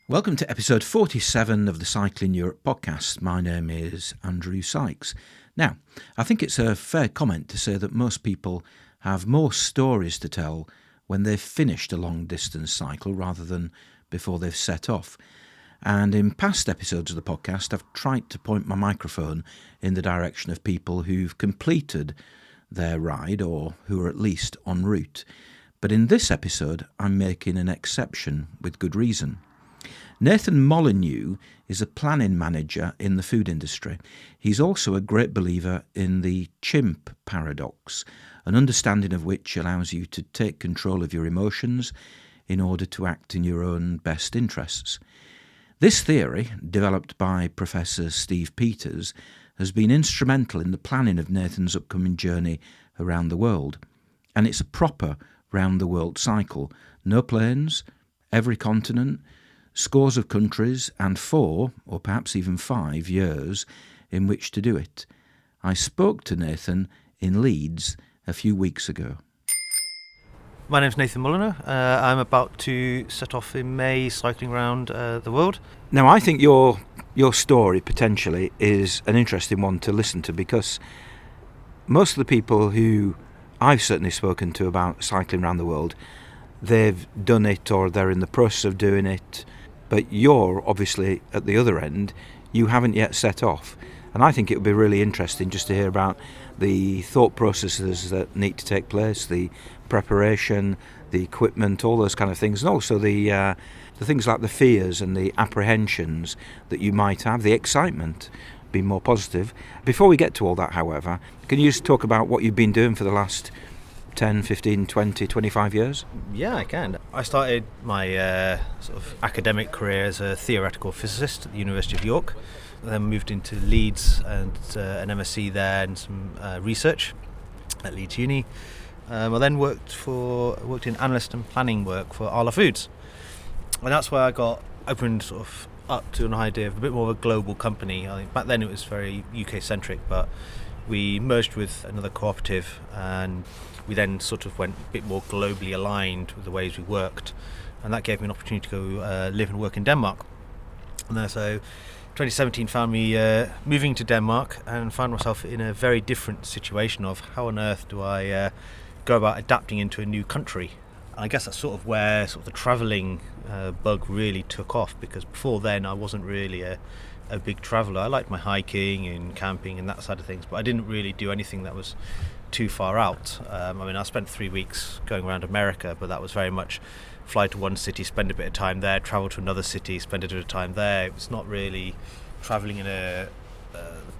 Welcome to episode 47 of the Cycling Europe podcast. My name is Andrew Sykes. Now, I think it's a fair comment to say that most people have more stories to tell when they've finished a long distance cycle rather than before they've set off. And in past episodes of the podcast, I've tried to point my microphone in the direction of people who've completed their ride or who are at least en route. But in this episode, I'm making an exception with good reason. Nathan Molyneux is a planning manager in the food industry. He's also a great believer in the chimp paradox, an understanding of which allows you to take control of your emotions in order to act in your own best interests. This theory, developed by Professor Steve Peters, has been instrumental in the planning of Nathan's upcoming journey around the world. And it's a proper round-the-world cycle. No planes, every continent, scores of countries, and 4, or perhaps even 5 years in which to do it. I spoke to Nathan in Leeds a few weeks ago. My name's Nathan Molyneux. I'm about to set off in May cycling around the world. Now, I think your story potentially is an interesting one to listen to, because most of the people who I've certainly spoken to about cycling around the world, they've done it or they're in the process of doing it. But you're obviously at the other end. You haven't yet set off. And I think it would be really interesting just to hear about the thought processes that need to take place, the preparation, the equipment, all those kind of things, and also the things like the fears and the apprehensions that you might have, the excitement, be more positive. Before we get to all that, however, can you just talk about what you've been doing for the last 10, 15, 20, 25 years? Yeah, I can. I started my sort of academic career as a theoretical physicist at the University of York. I then moved into Leeds and an MSc there and some research at Leeds Uni. I then worked in analyst and planning work for Arla Foods. And that's where I got opened sort of up to an idea of a bit more of a global company. I think back then it was very UK-centric, but we merged with another cooperative and we then sort of went a bit more globally aligned with the ways we worked, and that gave me an opportunity to go live and work in Denmark. And so 2017 found me moving to Denmark and found myself in a very different situation of how on earth do I go about adapting into a new country. And I guess that's sort of where sort of the travelling bug really took off, because before then I wasn't really a big traveller. I liked my hiking and camping and that side of things, but I didn't really do anything that was too far out. I spent 3 weeks going around America, but that was very much fly to one city, spend a bit of time there, travel to another city, spend a bit of time there. It was not really travelling in a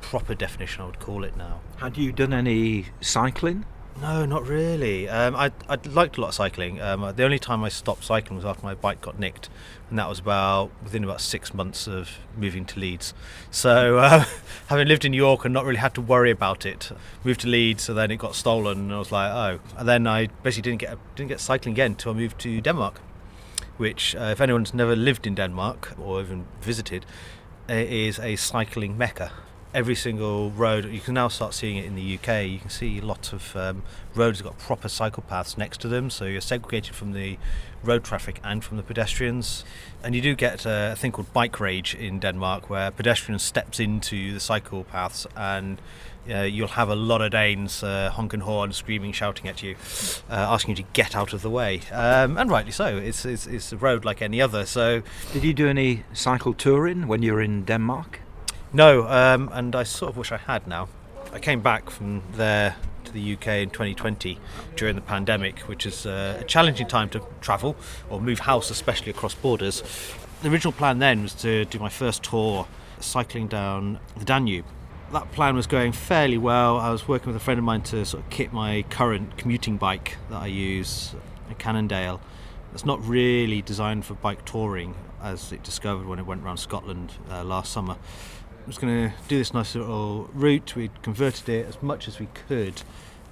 proper definition, I would call it now. Had you done any cycling? No, not really. I liked a lot of cycling. The only time I stopped cycling was after my bike got nicked, and that was within about 6 months of moving to Leeds. So having lived in York and not really had to worry about it, moved to Leeds, so then it got stolen, and I was like, oh. And then I basically didn't get cycling again until I moved to Denmark, which if anyone's never lived in Denmark or even visited, it is a cycling mecca. Every single road, you can now start seeing it in the UK, you can see lots of roads that got proper cycle paths next to them, so you're segregated from the road traffic and from the pedestrians. And you do get a thing called bike rage in Denmark, where a pedestrian steps into the cycle paths and you'll have a lot of Danes honking horns, screaming, shouting at you, asking you to get out of the way. And rightly so, it's a road like any other. So, did you do any cycle touring when you were in Denmark? No, and I sort of wish I had now. I came back from there to the UK in 2020 during the pandemic, which is a challenging time to travel or move house, especially across borders. The original plan then was to do my first tour cycling down the Danube. That plan was going fairly well. I was working with a friend of mine to sort of kit my current commuting bike that I use, a Cannondale. It's not really designed for bike touring, as it discovered when it went around Scotland last summer. I was going to do this nice little route. We'd converted it as much as we could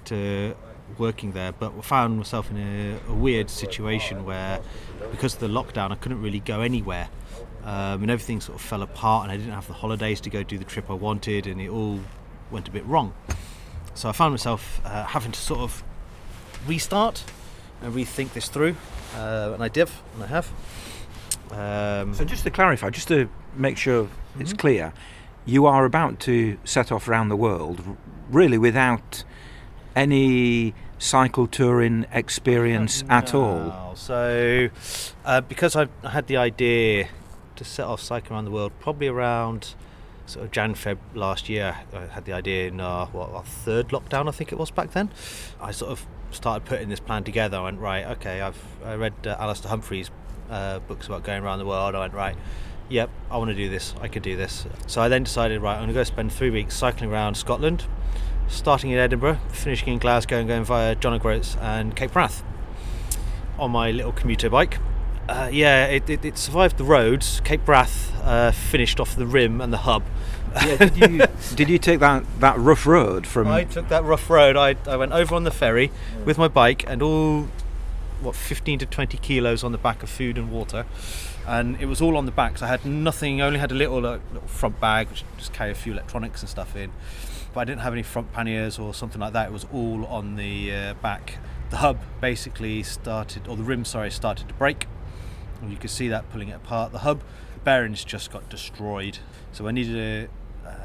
to working there, but I found myself in a weird situation where, because of the lockdown, I couldn't really go anywhere, and everything sort of fell apart, and I didn't have the holidays to go do the trip I wanted, and it all went a bit wrong. So I found myself having to sort of restart and rethink this through, and I have. So just to clarify, just to make sure it's clear, you are about to set off around the world really without any cycle touring experience at all. So because I had the idea to set off cycling around the world probably around sort of Jan-Feb last year. I had the idea in our third lockdown, I think it was back then. I sort of started putting this plan together. I went, right, okay, I read Alistair Humphreys' books about going around the world. I went, right, yep, I want to do this, I could do this. So I then decided, right, I'm going to go spend 3 weeks cycling around Scotland, starting in Edinburgh, finishing in Glasgow and going via John O'Groats and Cape Wrath on my little commuter bike. It survived the roads. Cape Wrath finished off the rim and the hub. Yeah, did you take that rough road from... I took that rough road. I went over on the ferry with my bike and all 15 to 20 kilos on the back of food and water, and it was all on the back, so I had nothing. I only had a little front bag which just carry a few electronics and stuff in, but I didn't have any front panniers or something like that. It was all on the back. The hub basically started to break, and you could see that pulling it apart. The hub bearings just got destroyed, so I needed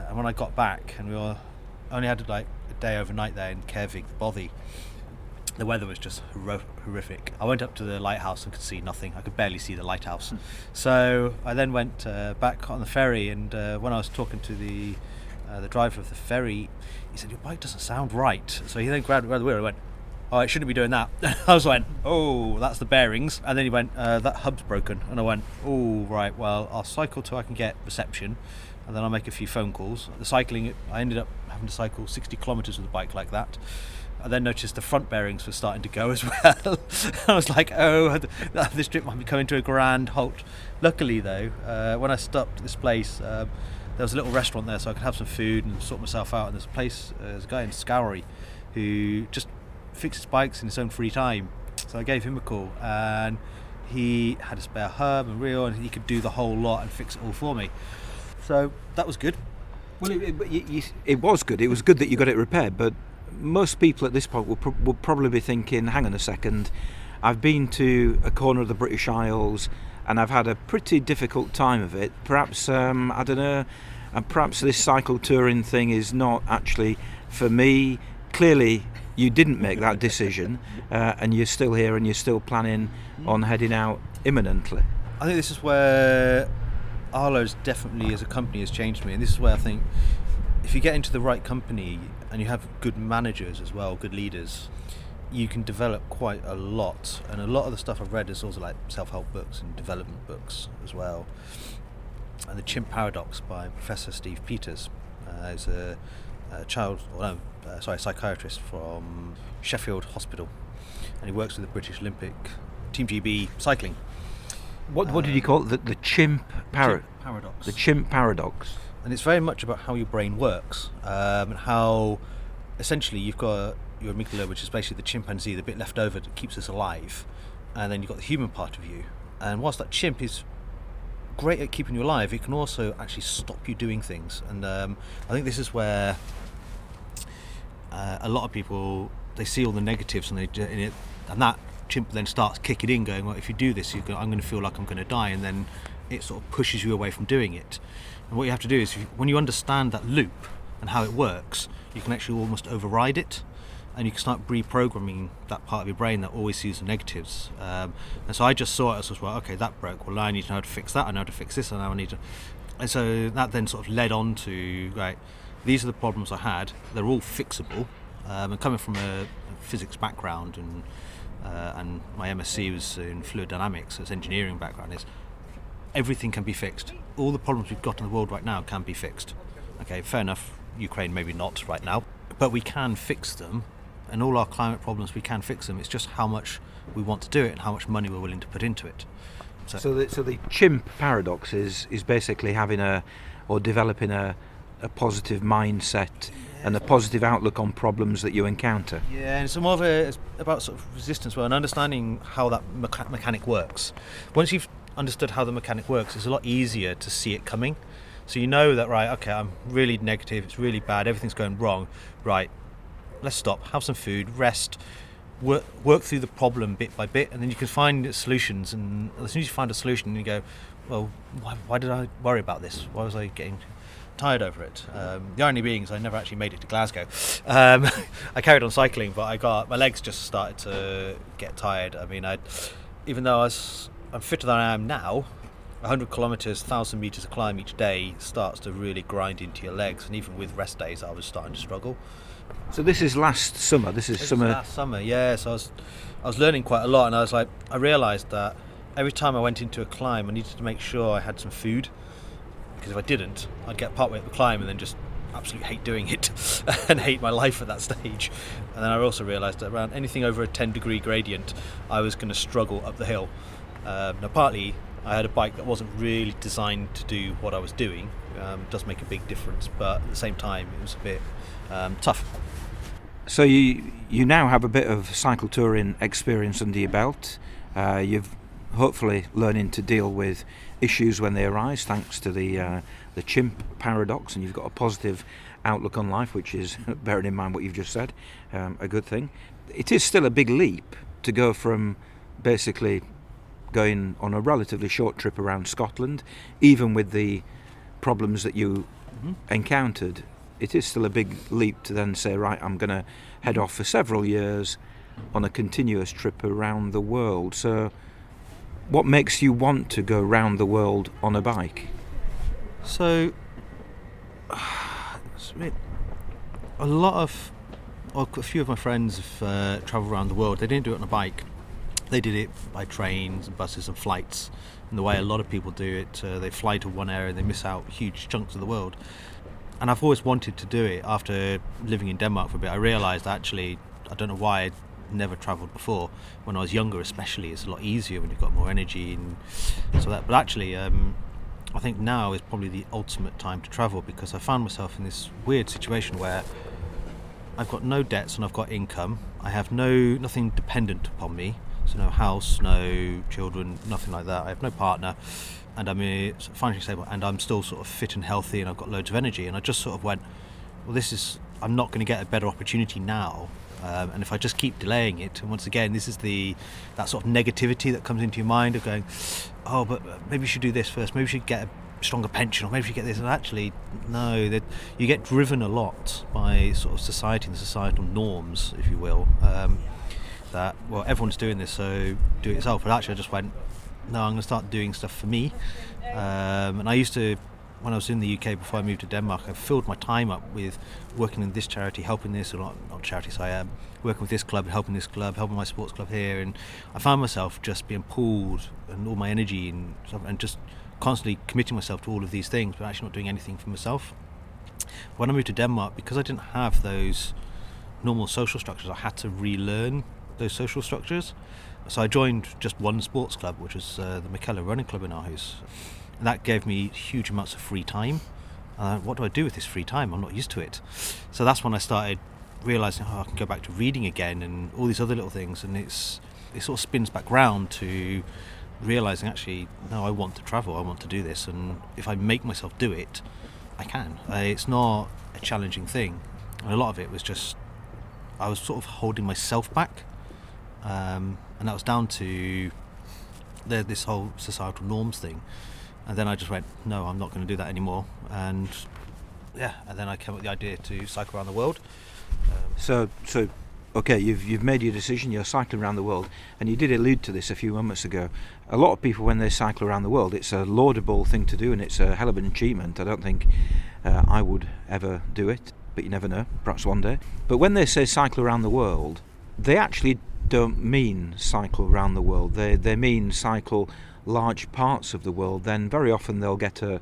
and when I got back, and we only had like a day overnight there in Caervig, Bothy, the weather was just horrific. I went up to the lighthouse and could see nothing. I could barely see the lighthouse. So I then went back on the ferry, and when I was talking to the driver of the ferry, he said, "Your bike doesn't sound right." So he then grabbed the wheel and went, "Oh, it shouldn't be doing that." I was like, "Oh, that's the bearings." And then he went, "That hub's broken." And I went, "Oh, right, well, I'll cycle till I can get reception, and then I'll make a few phone calls." The cycling, I ended up having to cycle 60 kilometres with a bike like that. I then noticed the front bearings were starting to go as well. I was like, oh, this trip might be coming to a grand halt. Luckily, though, when I stopped at this place, there was a little restaurant there, so I could have some food and sort myself out. And there's a guy in Scoury who just fixes bikes in his own free time. So I gave him a call, and he had a spare hub and reel, and he could do the whole lot and fix it all for me. So that was good. Well, it was good. It was good that you got it repaired, but most people at this point will probably be thinking, hang on a second, I've been to a corner of the British Isles and I've had a pretty difficult time of it. Perhaps, I don't know, perhaps this cycle touring thing is not actually for me. Clearly, you didn't make that decision, and you're still here and you're still planning on heading out imminently. I think this is where Arlo's definitely as a company has changed me, and this is where I think if you get into the right company and you have good managers as well, good leaders, you can develop quite a lot. And a lot of the stuff I've read is also like self-help books and development books as well. And The Chimp Paradox by Professor Steve Peters is a psychiatrist from Sheffield Hospital, and he works with the British Olympic Team GB cycling. What did you call it? The Chimp Paradox. The Chimp Paradox. And it's very much about how your brain works, and how essentially you've got your amygdala, which is basically the chimpanzee, the bit left over that keeps us alive, and then you've got the human part of you. And whilst that chimp is great at keeping you alive, it can also actually stop you doing things. And I think this is where a lot of people, they see all the negatives and that chimp then starts kicking in, going, well, if you do this, I'm going to feel like I'm going to die, and then it sort of pushes you away from doing it. And what you have to do is, when you understand that loop and how it works, you can actually almost override it, and you can start reprogramming that part of your brain that always sees the negatives. And so I just saw it as, well, okay, that broke. Well, now I need to know how to fix that. I know how to fix this, and now I need to. And so that then sort of led on to, right, these are the problems I had. They're all fixable. And coming from a physics background, and my MSc was in fluid dynamics, so it's engineering background, is everything can be fixed. All the problems we've got in the world right now can be fixed. Okay, fair enough, Ukraine maybe not right now, but we can fix them, and all our climate problems, we can fix them. It's just how much we want to do it and how much money we're willing to put into it. So the Chimp Paradox is basically developing a positive mindset and a positive outlook on problems that you encounter. Yeah, and some of it is about sort of resistance, and understanding how that mechanic works. Once you've understood how the mechanic works, it's a lot easier to see it coming. So you know that, right, okay, I'm really negative, it's really bad, everything's going wrong. Right, let's stop, have some food, rest, work through the problem bit by bit, and then you can find solutions. And as soon as you find a solution, you go, well, why did I worry about this? Why was I getting tired over it? The irony being is I never actually made it to Glasgow. I carried on cycling, but my legs just started to get tired. I mean, even though I'm fitter than I am now, 100 kilometres, 1,000 metres of climb each day starts to really grind into your legs, and even with rest days, I was starting to struggle. So this is last summer. This is summer. Last summer, yeah. So I was learning quite a lot, and I realised that every time I went into a climb, I needed to make sure I had some food, because if I didn't, I'd get partway up the climb and then just absolutely hate doing it and hate my life at that stage. And then I also realised that around anything over a 10-degree gradient, I was going to struggle up the hill. Now, partly I had a bike that wasn't really designed to do what I was doing. It does make a big difference, but at the same time, it was a bit tough. So you now have a bit of cycle touring experience under your belt. You've hopefully learning to deal with issues when they arise, thanks to the chimp paradox, and you've got a positive outlook on life, which is, bearing in mind what you've just said, a good thing. It is still a big leap to go from basically going on a relatively short trip around Scotland, even with the problems that you encountered. It is still a big leap to then say, right, I'm going to head off for several years on a continuous trip around the world. So what makes you want to go round the world on a bike? So a few of my friends have travelled around the world. They didn't do it on a bike. They did it by trains and buses and flights. And the way a lot of people do it, they fly to one area and they miss out huge chunks of the world. And I've always wanted to do it. After living in Denmark for a bit, I realised actually, I don't know why I'd never travelled before. When I was younger especially, it's a lot easier when you've got more energy and so that. But actually, I think now is probably the ultimate time to travel, because I found myself in this weird situation where I've got no debts and I've got income. I have nothing dependent upon me. So no house, no children, nothing like that. I have no partner, and I'm financially stable, and I'm still sort of fit and healthy, and I've got loads of energy. And I just sort of went, well, I'm not going to get a better opportunity now, and if I just keep delaying it, and once again, this is that sort of negativity that comes into your mind of going, oh, but maybe you should do this first, maybe you should get a stronger pension, or maybe you should get this. And actually, no, you get driven a lot by sort of society and societal norms, if you will. That, well, everyone's doing this, so do it yourself. But actually I just went, no, I'm going to start doing stuff for me. And I used to, when I was in the UK before I moved to Denmark, I filled my time up with working in this charity, helping this, or not charities, I am working with this club, helping this club, helping my sports club here, and I found myself just being pulled, and all my energy and stuff, and just constantly committing myself to all of these things, but actually not doing anything for myself. When I moved to Denmark, because I didn't have those normal social structures, I had to relearn those social structures. So I joined just one sports club, which was the McKellar Running Club in Aarhus. And that gave me huge amounts of free time. What do I do with this free time? I'm not used to it. So that's when I started realising, I can go back to reading again and all these other little things. And it sort of spins back round to realising, actually, no, I want to travel, I want to do this. And if I make myself do it, I can. It's not a challenging thing. And a lot of it was just, I was sort of holding myself back. And that was down to this whole societal norms thing. And then I just went, no, I'm not going to do that anymore. And then I came up with the idea to cycle around the world. So okay, you've made your decision, you're cycling around the world, and you did allude to this a few moments ago. A lot of people, when they cycle around the world, it's a laudable thing to do, and it's a hell of an achievement. I don't think I would ever do it, but you never know, perhaps one day. But when they say cycle around the world, they actually don't mean cycle around the world. They mean cycle large parts of the world. Then very often they'll get a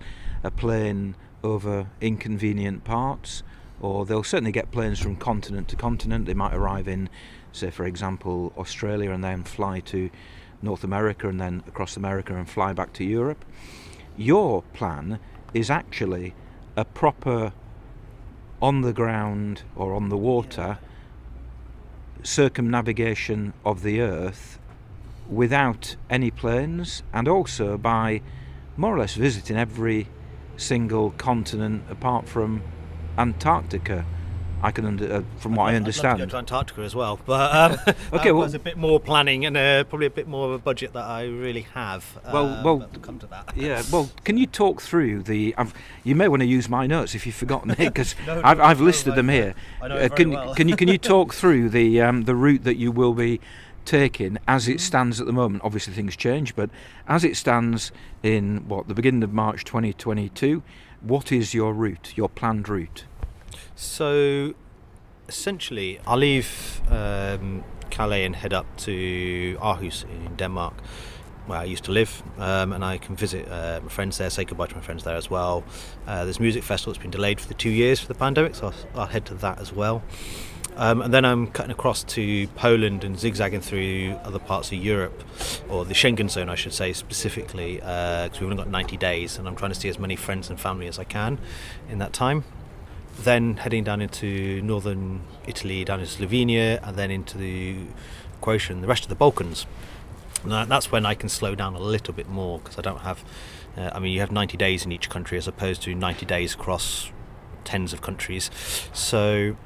plane over inconvenient parts, or they'll certainly get planes from continent to continent. They might arrive in, say for example, Australia, and then fly to North America, and then across America and fly back to Europe. Your plan is actually a proper on the ground or on the water circumnavigation of the Earth without any planes, and also by more or less visiting every single continent apart from Antarctica. from what I understand. I'd love to go to Antarctica as well, but okay, there's a bit more planning and probably a bit more of a budget that I really have. Well, we'll come to that. Yeah. Well, can you talk through you may want to use my notes if you've forgotten it, because I've listed them here. I know it very well. Can you talk through the route that you will be taking as it stands at the moment? Obviously, things change, but as it stands in the beginning of March 2022, what is your route, your planned route? So, essentially, I'll leave Calais and head up to Aarhus in Denmark, where I used to live, and I can visit my friends there, say goodbye to my friends there as well. There's a music festival that's been delayed for the 2 years for the pandemic, so I'll head to that as well. And then I'm cutting across to Poland and zigzagging through other parts of Europe, or the Schengen zone I should say specifically, because we've only got 90 days and I'm trying to see as many friends and family as I can in that time. Then heading down into northern Italy, down into Slovenia, and then into Croatia and the rest of the Balkans. Now, that's when I can slow down a little bit more, because I don't have you have 90 days in each country as opposed to 90 days across tens of countries, so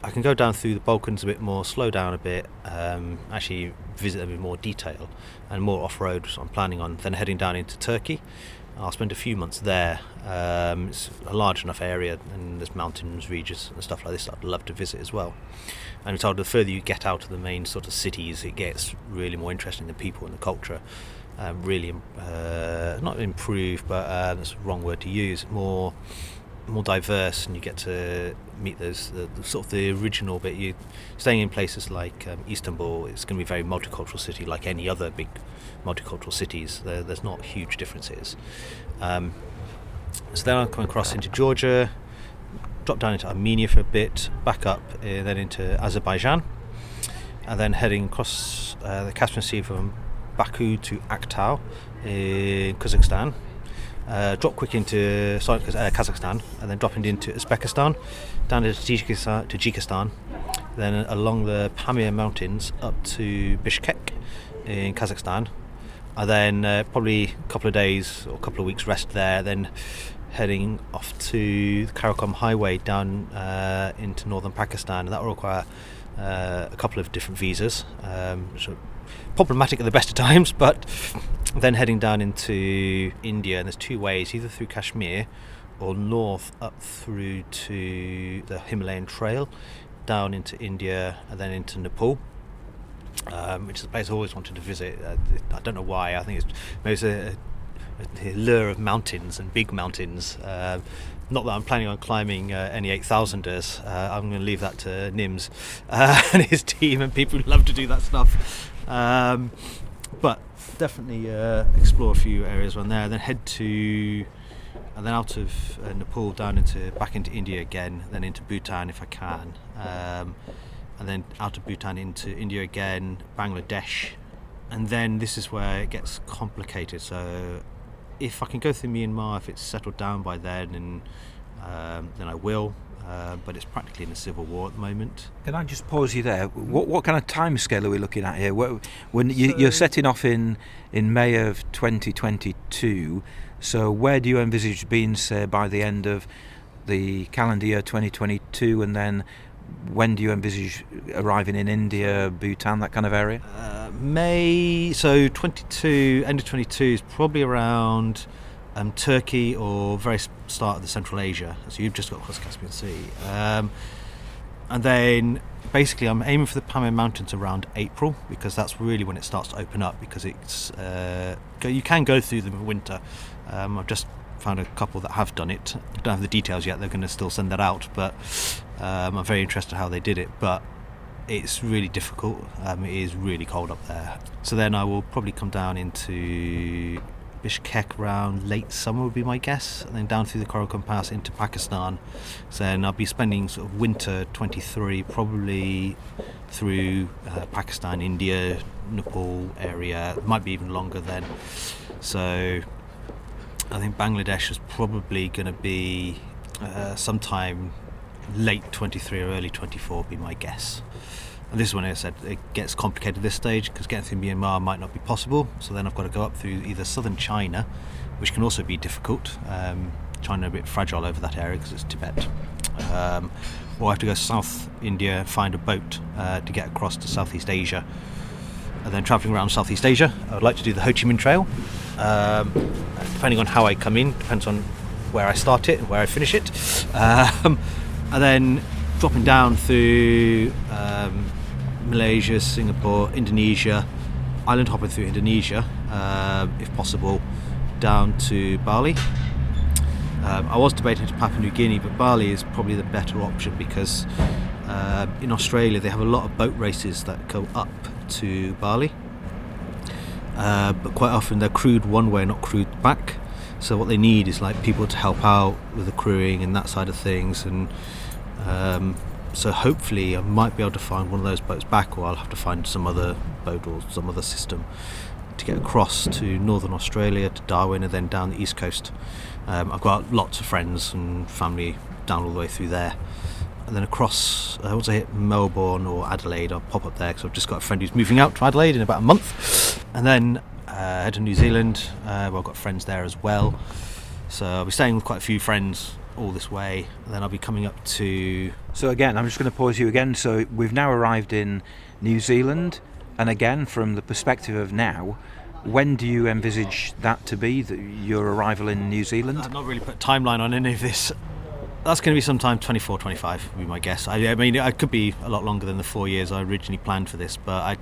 I can go down through the Balkans a bit more, slow down a bit, actually visit them in more detail and more off-road. So I'm planning on then heading down into Turkey. I'll spend a few months there. It's a large enough area and there's mountains, regions and stuff like this that I'd love to visit as well. And I'm told the further you get out of the main sort of cities, it gets really more interesting, the people and the culture. Really, not improve, but that's the wrong word to use, more diverse, and you get to meet those the sort of the original bit. You staying in places like Istanbul, it's going to be a very multicultural city, like any other big multicultural cities. There's not huge differences. So then I'll come across into Georgia, drop down into Armenia for a bit, back up then into Azerbaijan, and then heading across the Caspian Sea from Baku to Aktau in Kazakhstan. Drop quick into Kazakhstan, and then dropping into Uzbekistan, down to Tajikistan, then along the Pamir Mountains up to Bishkek in Kazakhstan, and then probably a couple of days or a couple of weeks rest there, then heading off to the Karakoram Highway down into northern Pakistan, and that will require a couple of different visas, which are problematic at the best of times, but then heading down into India, and there's two ways, either through Kashmir or north up through to the Himalayan Trail, down into India and then into Nepal, which is a place I always wanted to visit. I don't know why. I think it's a allure of mountains and big mountains. Not that I'm planning on climbing any 8,000ers. I'm going to leave that to Nims and his team and people who love to do that stuff. But definitely explore a few areas around there, then and then out of Nepal back into India again, then into Bhutan if I can, and then out of Bhutan into India again, Bangladesh, and then this is where it gets complicated. So if I can go through Myanmar, if it's settled down by then, and then I will. But it's practically in a civil war at the moment. Can I just pause you there? What kind of time scale are we looking at here? When you're setting off in May of 2022, so where do you envisage being, say, by the end of the calendar year 2022, and then when do you envisage arriving in India, Bhutan, that kind of area? May, so 22, end of 22 is probably around Turkey or very start of the Central Asia, so you've just got across the Caspian Sea, and then basically I'm aiming for the Pamir Mountains around April, because that's really when it starts to open up, because it's you can go through them in winter. I've just found a couple that have done it. I don't have the details yet, they're going to still send that out, but I'm very interested how they did it, but it's really difficult. It is really cold up there. So then I will probably come down into Bishkek around late summer would be my guess, and then down through the Karakoram Pass into Pakistan. So then I'll be spending sort of winter 23 probably through Pakistan, India, Nepal area. It might be even longer then. So I think Bangladesh is probably going to be sometime late 23 or early 24 would be my guess. And this is when I said it gets complicated at this stage, because getting through Myanmar might not be possible. So then I've got to go up through either southern China, which can also be difficult. China a bit fragile over that area because it's Tibet. or I have to go South India and find a boat to get across to Southeast Asia. And then travelling around Southeast Asia, I would like to do the Ho Chi Minh Trail. Depending on how I come in, depends on where I start it and where I finish it. And then dropping down through Malaysia, Singapore, Indonesia, island hopping through Indonesia, if possible, down to Bali. I was debating to Papua New Guinea, but Bali is probably the better option because in Australia they have a lot of boat races that go up to Bali, but quite often they're crewed one way, not crewed back. So what they need is like people to help out with the crewing and that side of things, and so hopefully I might be able to find one of those boats back, or I'll have to find some other boat or some other system to get across to northern Australia, to Darwin, and then down the east coast. I've got lots of friends and family down all the way through there, and then across, once I hit Melbourne or Adelaide, I'll pop up there because I've just got a friend who's moving out to Adelaide in about a month, and then head to New Zealand, where I've got friends there as well. So I'll be staying with quite a few friends all this way, and then I'll be coming up to... So again, I'm just going to pause you again. So we've now arrived in New Zealand, and again, from the perspective of now, when do you envisage that to be, your arrival in New Zealand? I've not really put a timeline on any of this. That's going to be sometime 24, 25 would be my guess. I mean, it could be a lot longer than the 4 years I originally planned for this, but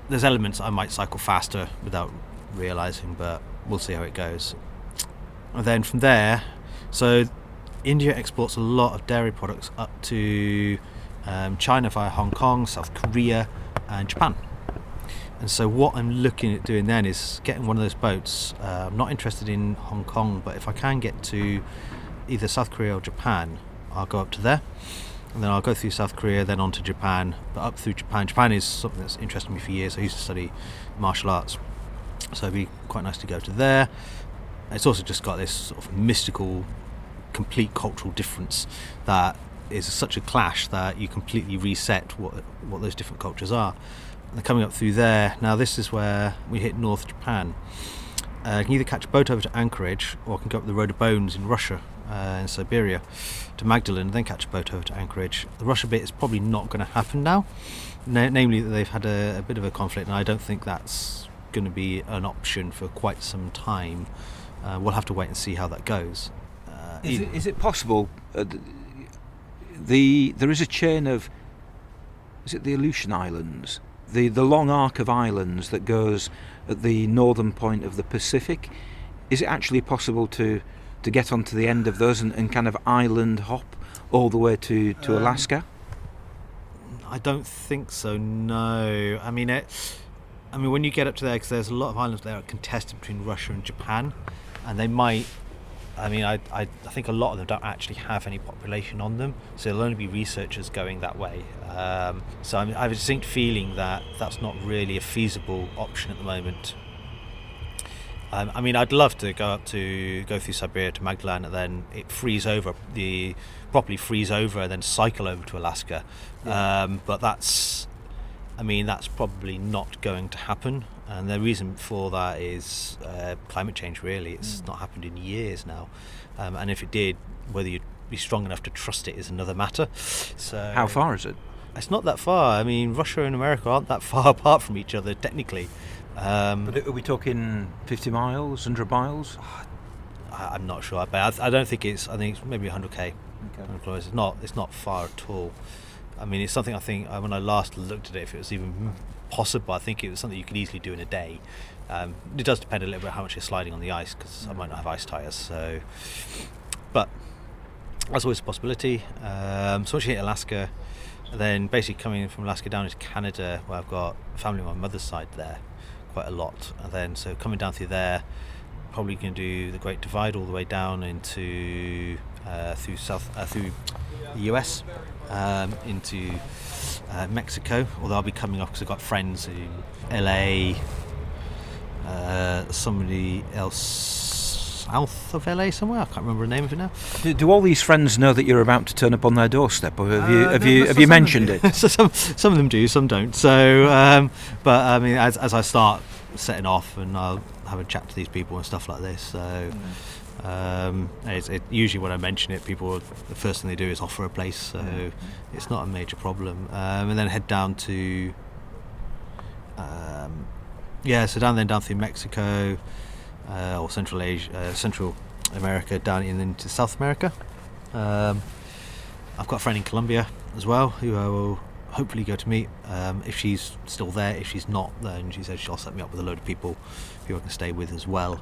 there's elements I might cycle faster without realising, but we'll see how it goes. And then from there, so India exports a lot of dairy products up to China via Hong Kong, South Korea and Japan. And so what I'm looking at doing then is getting one of those boats. I'm not interested in Hong Kong, but if I can get to either South Korea or Japan, I'll go up to there. And then I'll go through South Korea, then on to Japan, but up through Japan. Japan is something that's interested me for years. I used to study martial arts, so it'd be quite nice to go to there. It's also just got this sort of mystical, complete cultural difference that is such a clash that you completely reset what those different cultures are. And coming up through there, now this is where we hit North Japan. I can either catch a boat over to Anchorage, or I can go up the Road of Bones in Russia, in Siberia, to Magdalene, then catch a boat over to Anchorage. The Russia bit is probably not going to happen now, namely that they've had a bit of a conflict, and I don't think that's going to be an option for quite some time. We'll have to wait and see how that goes. Is it possible? There is a chain of, is it the Aleutian Islands? The long arc of islands that goes at the northern point of the Pacific. Is it actually possible to get onto the end of those and kind of island hop all the way to Alaska? I don't think so, no. I mean, when you get up to there, because there's a lot of islands there contested between Russia and Japan, and they might... I think a lot of them don't actually have any population on them, so there'll only be researchers going that way. So I have a distinct feeling that that's not really a feasible option at the moment. I'd love to go through Siberia to Magdalene, and then it properly freeze over, and then cycle over to Alaska. Yeah. But that's probably not going to happen. And the reason for that is climate change, really. It's not happened in years now. And if it did, whether you'd be strong enough to trust it is another matter. So how far is it? It's not that far. I mean, Russia and America aren't that far apart from each other, technically. But are we talking 50 miles, 100 miles? I'm not sure. But I don't think it's... I think it's maybe 100k. Okay. It's not far at all. I mean, it's something I think when I last looked at it, if it was even possible, I think it was something you could easily do in a day. It does depend a little bit how much you're sliding on the ice, because I might not have ice tyres. So, but that's always a possibility. So once you hit Alaska, then basically coming from Alaska down into Canada, where I've got family on my mother's side there, quite a lot. And then so coming down through there, probably going to do the Great Divide all the way down into through the US. Into Mexico, although I'll be coming off because I've got friends in LA, somebody else south of LA somewhere, I can't remember the name of it now. Do all these friends know that you're about to turn up on their doorstep, or have you mentioned it? So some of them do, some don't. So, but I mean, as I start setting off, and I'll have a chat to these people and stuff like this. So usually when I mention it, the first thing they do is offer a place, so it's not a major problem. And then head down to down through Mexico or Central America, down into South America. I've got a friend in Colombia as well who I will hopefully go to meet if she's still there. If she's not, then she said she'll set me up with a load of people who I can stay with as well.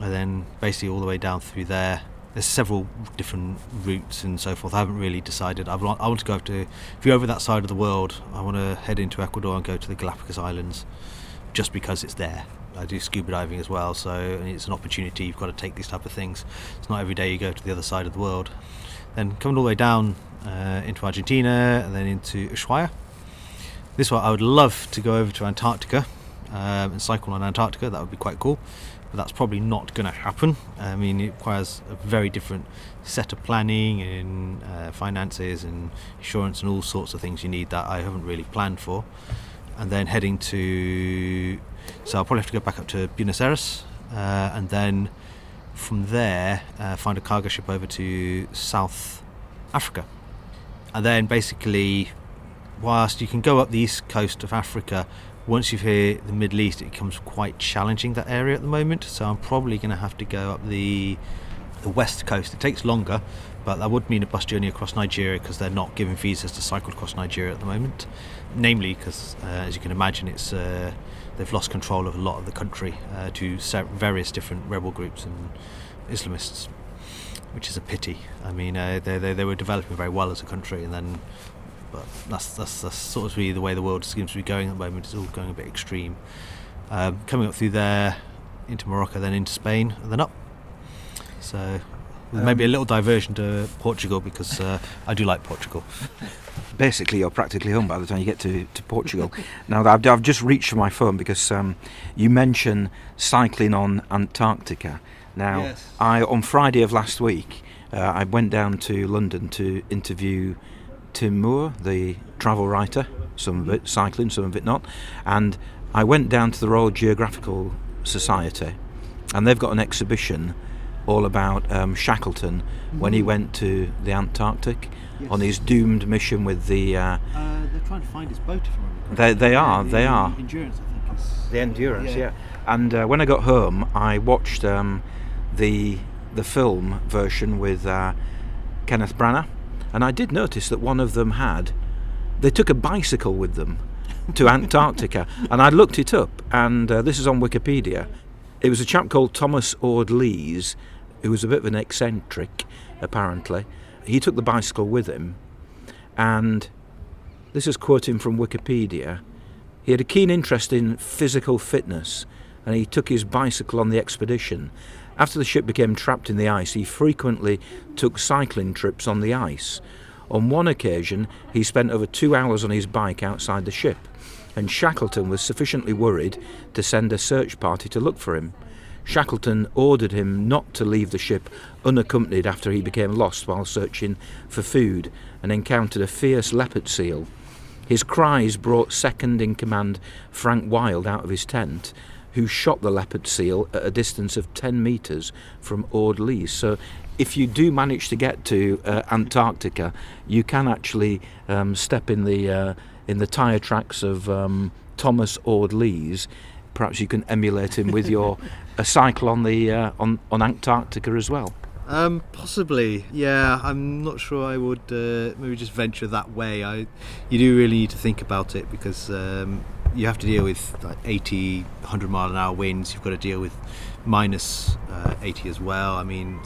And then basically all the way down through there's several different routes and so forth. I haven't really decided. I want to go if you're over that side of the world, I want to head into Ecuador and go to the Galapagos Islands, just because it's there. I do scuba diving as well, so it's an opportunity. You've got to take these type of things. It's not every day you go to the other side of the world. Then coming all the way down into Argentina and then into Ushuaia. This one I would love to go over to Antarctica and cycle on Antarctica. That would be quite cool, but that's probably not going to happen. I mean, it requires a very different set of planning and finances and insurance and all sorts of things you need that I haven't really planned for. And then so I'll probably have to go back up to Buenos Aires and then from there find a cargo ship over to South Africa. And then basically, whilst you can go up the east coast of Africa, once you've hit the Middle East, it becomes quite challenging, that area at the moment. So I'm probably going to have to go up the west coast. It takes longer, but that would mean a bus journey across Nigeria, because they're not giving visas to cycle across Nigeria at the moment. Namely because, as you can imagine, they've lost control of a lot of the country to various different rebel groups and Islamists, which is a pity. I mean, they were developing very well as a country, but that's sort of really the way the world seems to be going at the moment. It's all going a bit extreme. Coming up through there into Morocco, then into Spain, and then up. So maybe a little diversion to Portugal, because I do like Portugal. Basically, you're practically home by the time you get to Portugal. Now, I've just reached for my phone because you mentioned cycling on Antarctica. Now, yes. On Friday of last week, I went down to London to interview Tim Moore, the travel writer, some of it cycling, some of it not, and I went down to the Royal Geographical Society, and they've got an exhibition all about Shackleton when he went to the Antarctic on his doomed mission with the... they're trying to find his boat, if I remember correctly. They are. Endurance, I think. The Endurance, yeah. And when I got home, I watched the film version with Kenneth Branagh, and I did notice that one of them they took a bicycle with them to Antarctica, and I looked it up, and this is on Wikipedia. It was a chap called Thomas Ord-Lees, who was a bit of an eccentric, apparently. He took the bicycle with him, and this is quoting from Wikipedia. He had a keen interest in physical fitness, and he took his bicycle on the expedition. After the ship became trapped in the ice, he frequently took cycling trips on the ice. On one occasion, he spent over 2 hours on his bike outside the ship, and Shackleton was sufficiently worried to send a search party to look for him. Shackleton ordered him not to leave the ship unaccompanied after he became lost while searching for food and encountered a fierce leopard seal. His cries brought second-in-command Frank Wild out of his tent, who shot the leopard seal at a distance of 10 metres from Ord-Lees. So if you do manage to get to Antarctica, you can actually step in the tyre tracks of Thomas Ord-Lees. Perhaps you can emulate him with a cycle on Antarctica as well. Possibly, yeah. I'm not sure I would maybe just venture that way. You do really need to think about it, because you have to deal with like 80, 100 mile an hour winds. You've got to deal with minus 80 as well. I mean,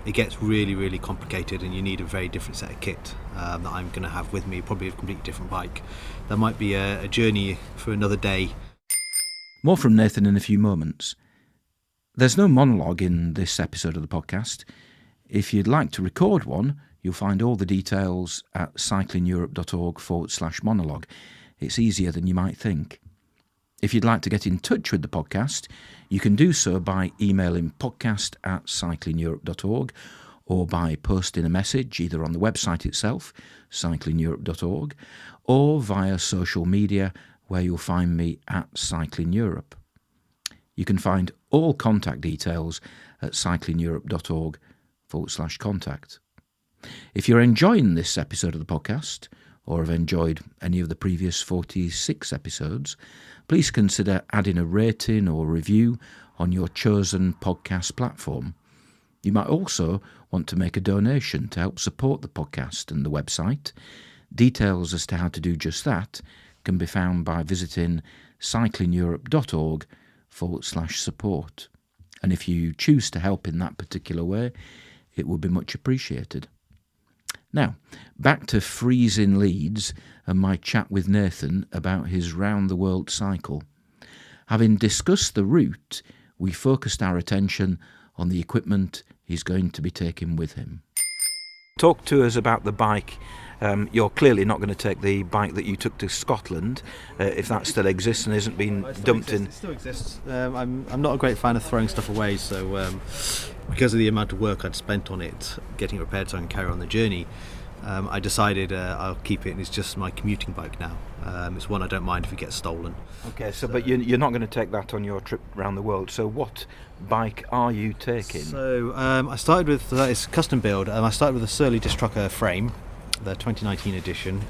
it gets really, really complicated, and you need a very different set of kit that I'm going to have with me, probably a completely different bike. That might be a journey for another day. More from Nathan in a few moments. There's no monologue in this episode of the podcast. If you'd like to record one, you'll find all the details at cyclingeurope.org/monologue. It's easier than you might think. If you'd like to get in touch with the podcast, you can do so by emailing podcast@cyclingeurope.org or by posting a message either on the website itself, cyclingeurope.org, or via social media, where you'll find me at Cycling Europe. You can find all contact details at cyclingeurope.org/contact. If you're enjoying this episode of the podcast, or have enjoyed any of the previous 46 episodes, please consider adding a rating or review on your chosen podcast platform. You might also want to make a donation to help support the podcast and the website. Details as to how to do just that can be found by visiting cyclingeurope.org/support. And if you choose to help in that particular way, it would be much appreciated. Now, back to freezing Leeds and my chat with Nathan about his round-the-world cycle. Having discussed the route, we focused our attention on the equipment he's going to be taking with him. Talk to us about the bike. You're clearly not going to take the bike that you took to Scotland, if that still exists and isn't being dumped in. It still exists. I'm not a great fan of throwing stuff away, so because of the amount of work I'd spent on it, getting it repaired so I can carry on the journey, I decided I'll keep it, and it's just my commuting bike now. It's one I don't mind if it gets stolen. Okay, but you're not going to take that on your trip around the world. So what bike are you taking? So I started with, it's custom build. I started with a Surly Disc Trucker frame, the 2019 edition.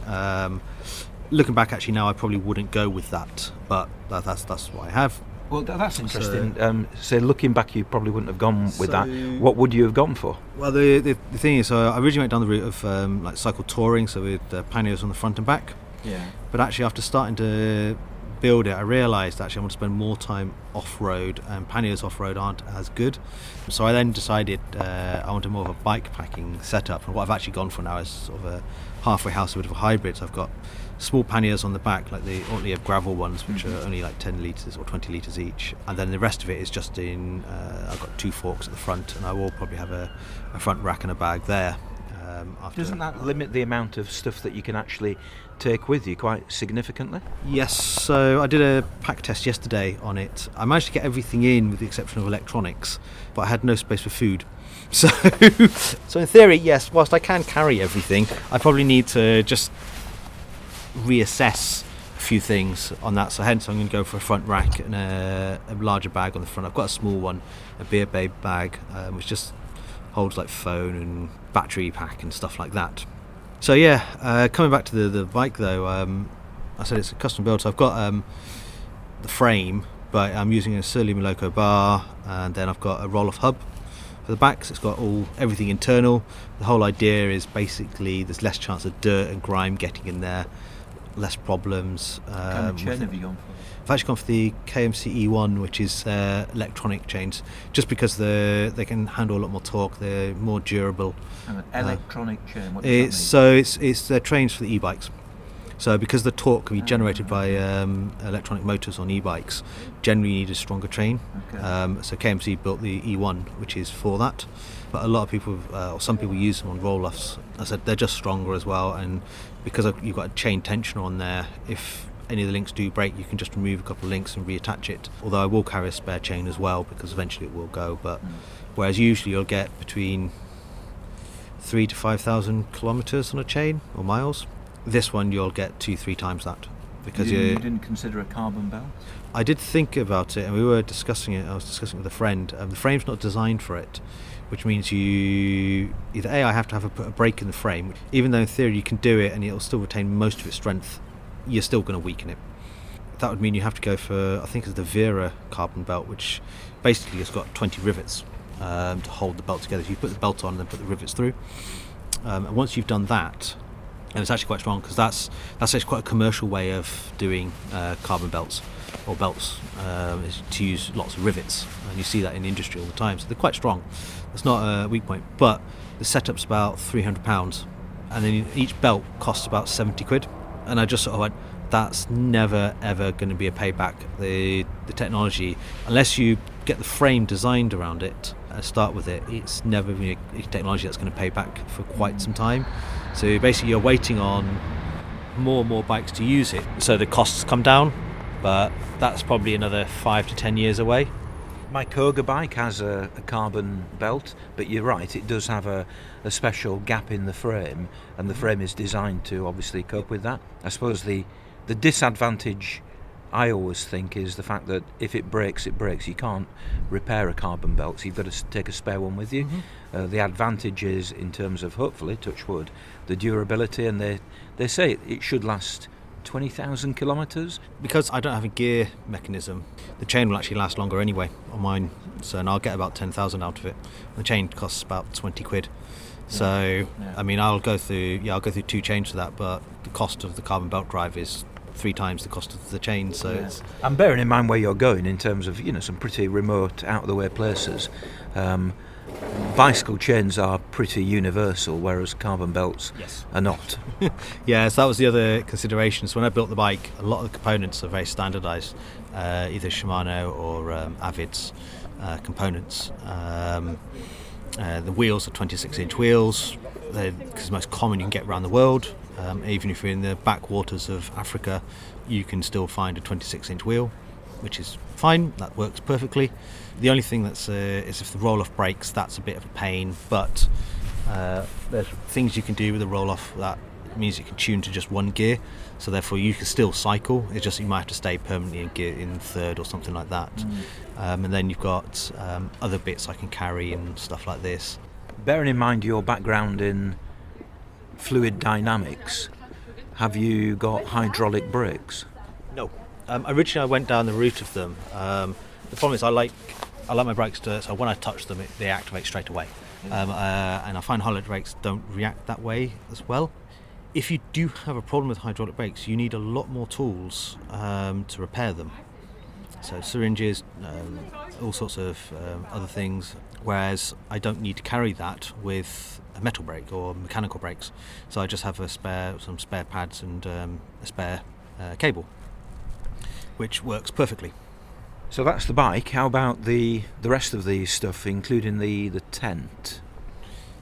Looking back, actually, now I probably wouldn't go with that, but that's what I have. Well, that's interesting. So looking back, you probably wouldn't have gone with that. What would you have gone for? Well, the thing is, I originally went down the route of like cycle touring, so with panniers on the front and back. Yeah. But actually, after starting to build it, I realised actually I want to spend more time off-road, and panniers off-road aren't as good. So I then decided I wanted more of a bike packing setup, and what I've actually gone for now is sort of a halfway house, a bit of a hybrid. So I've got small panniers on the back, like the Otley gravel ones, which are only like 10 litres or 20 litres each, and then the rest of it is just in I've got 2 forks at the front, and I will probably have a front rack and a bag there. Doesn't that limit the amount of stuff that you can actually take with you quite significantly? Yes, so I did a pack test yesterday on it. I managed to get everything in with the exception of electronics, but I had no space for food. So in theory, yes, whilst I can carry everything, I probably need to just reassess a few things on that. So hence I'm going to go for a front rack and a larger bag on the front. I've got a small one, a Beer Babe bag, which just holds like phone and battery pack and stuff like that. So yeah, coming back to the bike though, I said it's a custom build, so I've got the frame, but I'm using a Surly Moloko bar, and then I've got a roll-off hub for the back, so it's got everything internal. The whole idea is basically there's less chance of dirt and grime getting in there, less problems. What kind of chain have you gone for? I've actually gone for the KMC E1, which is electronic chains, just because they can handle a lot more torque, they're more durable. An electronic chain, what does that mean? So it's trains for the e-bikes. So because the torque can be generated by electronic motors on e-bikes, generally you need a stronger chain. Okay. So KMC built the E1, which is for that. But a lot of people, or some people use them on roll-offs. I said they're just stronger as well, and because you've got a chain tensioner on there, if any of the links do break, you can just remove a couple of links and reattach it. Although I will carry a spare chain as well, because eventually it will go. But whereas usually you'll get between 3,000 to 5,000 kilometres on a chain, or miles, this one you'll get 2-3 times that. Because you didn't consider a carbon belt? I did think about it, and we were discussing it. I was discussing it with a friend. The frame's not designed for it, which means you either I have to put a brake in the frame, even though in theory you can do it and it'll still retain most of its strength, you're still going to weaken it. That would mean you have to go for, I think it's the Vera carbon belt, which basically has got 20 rivets to hold the belt together. So you put the belt on and then put the rivets through. And once you've done that, and it's actually quite strong, because that's actually quite a commercial way of doing carbon belts or belts, is to use lots of rivets, and you see that in the industry all the time. So they're quite strong. It's not a weak point, but the setup's about £300, and then each belt costs about 70 quid. And I just sort of went, that's never ever going to be a payback. The technology, unless you get the frame designed around it and start with it, it's never going to be a technology that's going to pay back for quite some time. So basically you're waiting on more and more bikes to use it, so the costs come down, but that's probably another 5 to 10 years away. My Koga bike has a carbon belt, but you're right, it does have a special gap in the frame, and the frame is designed to obviously cope with that. I suppose the disadvantage I always think is the fact that if it breaks, it breaks. You can't repair a carbon belt, so you've got to take a spare one with you. The advantage is, in terms of, hopefully, touch wood, the durability, and they say it should last 20,000 kilometres. Because I don't have a gear mechanism, the chain will actually last longer anyway on mine, so and I'll get about 10,000 out of it. The chain costs about 20 quid. So, I mean, I'll go through 2 chains for that, but the cost of the carbon belt drive is 3 times the cost of the chain. So it's... And bearing in mind where you're going in terms of, some pretty remote, out-of-the-way places, bicycle chains are pretty universal, whereas carbon belts are not. Yeah, so that was the other consideration. So when I built the bike, a lot of the components are very standardised, either Shimano or Avid's components. The wheels are 26-inch wheels, because it's the most common you can get around the world. Even if you're in the backwaters of Africa, you can still find a 26-inch wheel, which is fine, that works perfectly. The only thing that's is if the roll-off breaks, that's a bit of a pain, but there's things you can do with the roll-off that means you can tune to just one gear, so therefore you can still cycle. It's just you might have to stay permanently in gear in third or something like that. And then you've got other bits I can carry and stuff like this. Bearing in mind your background in fluid dynamics, have you got hydraulic brakes? No. Originally I went down the route of them. The problem is I like my brakes to, so when I touch them they activate straight away. And I find hydraulic brakes don't react that way as well. If you do have a problem with hydraulic brakes, you need a lot more tools to repair them. So syringes, all sorts of other things, whereas I don't need to carry that with a metal brake or mechanical brakes. So I just have some spare pads and a spare cable, which works perfectly. So that's the bike. How about the rest of the stuff, including the tent?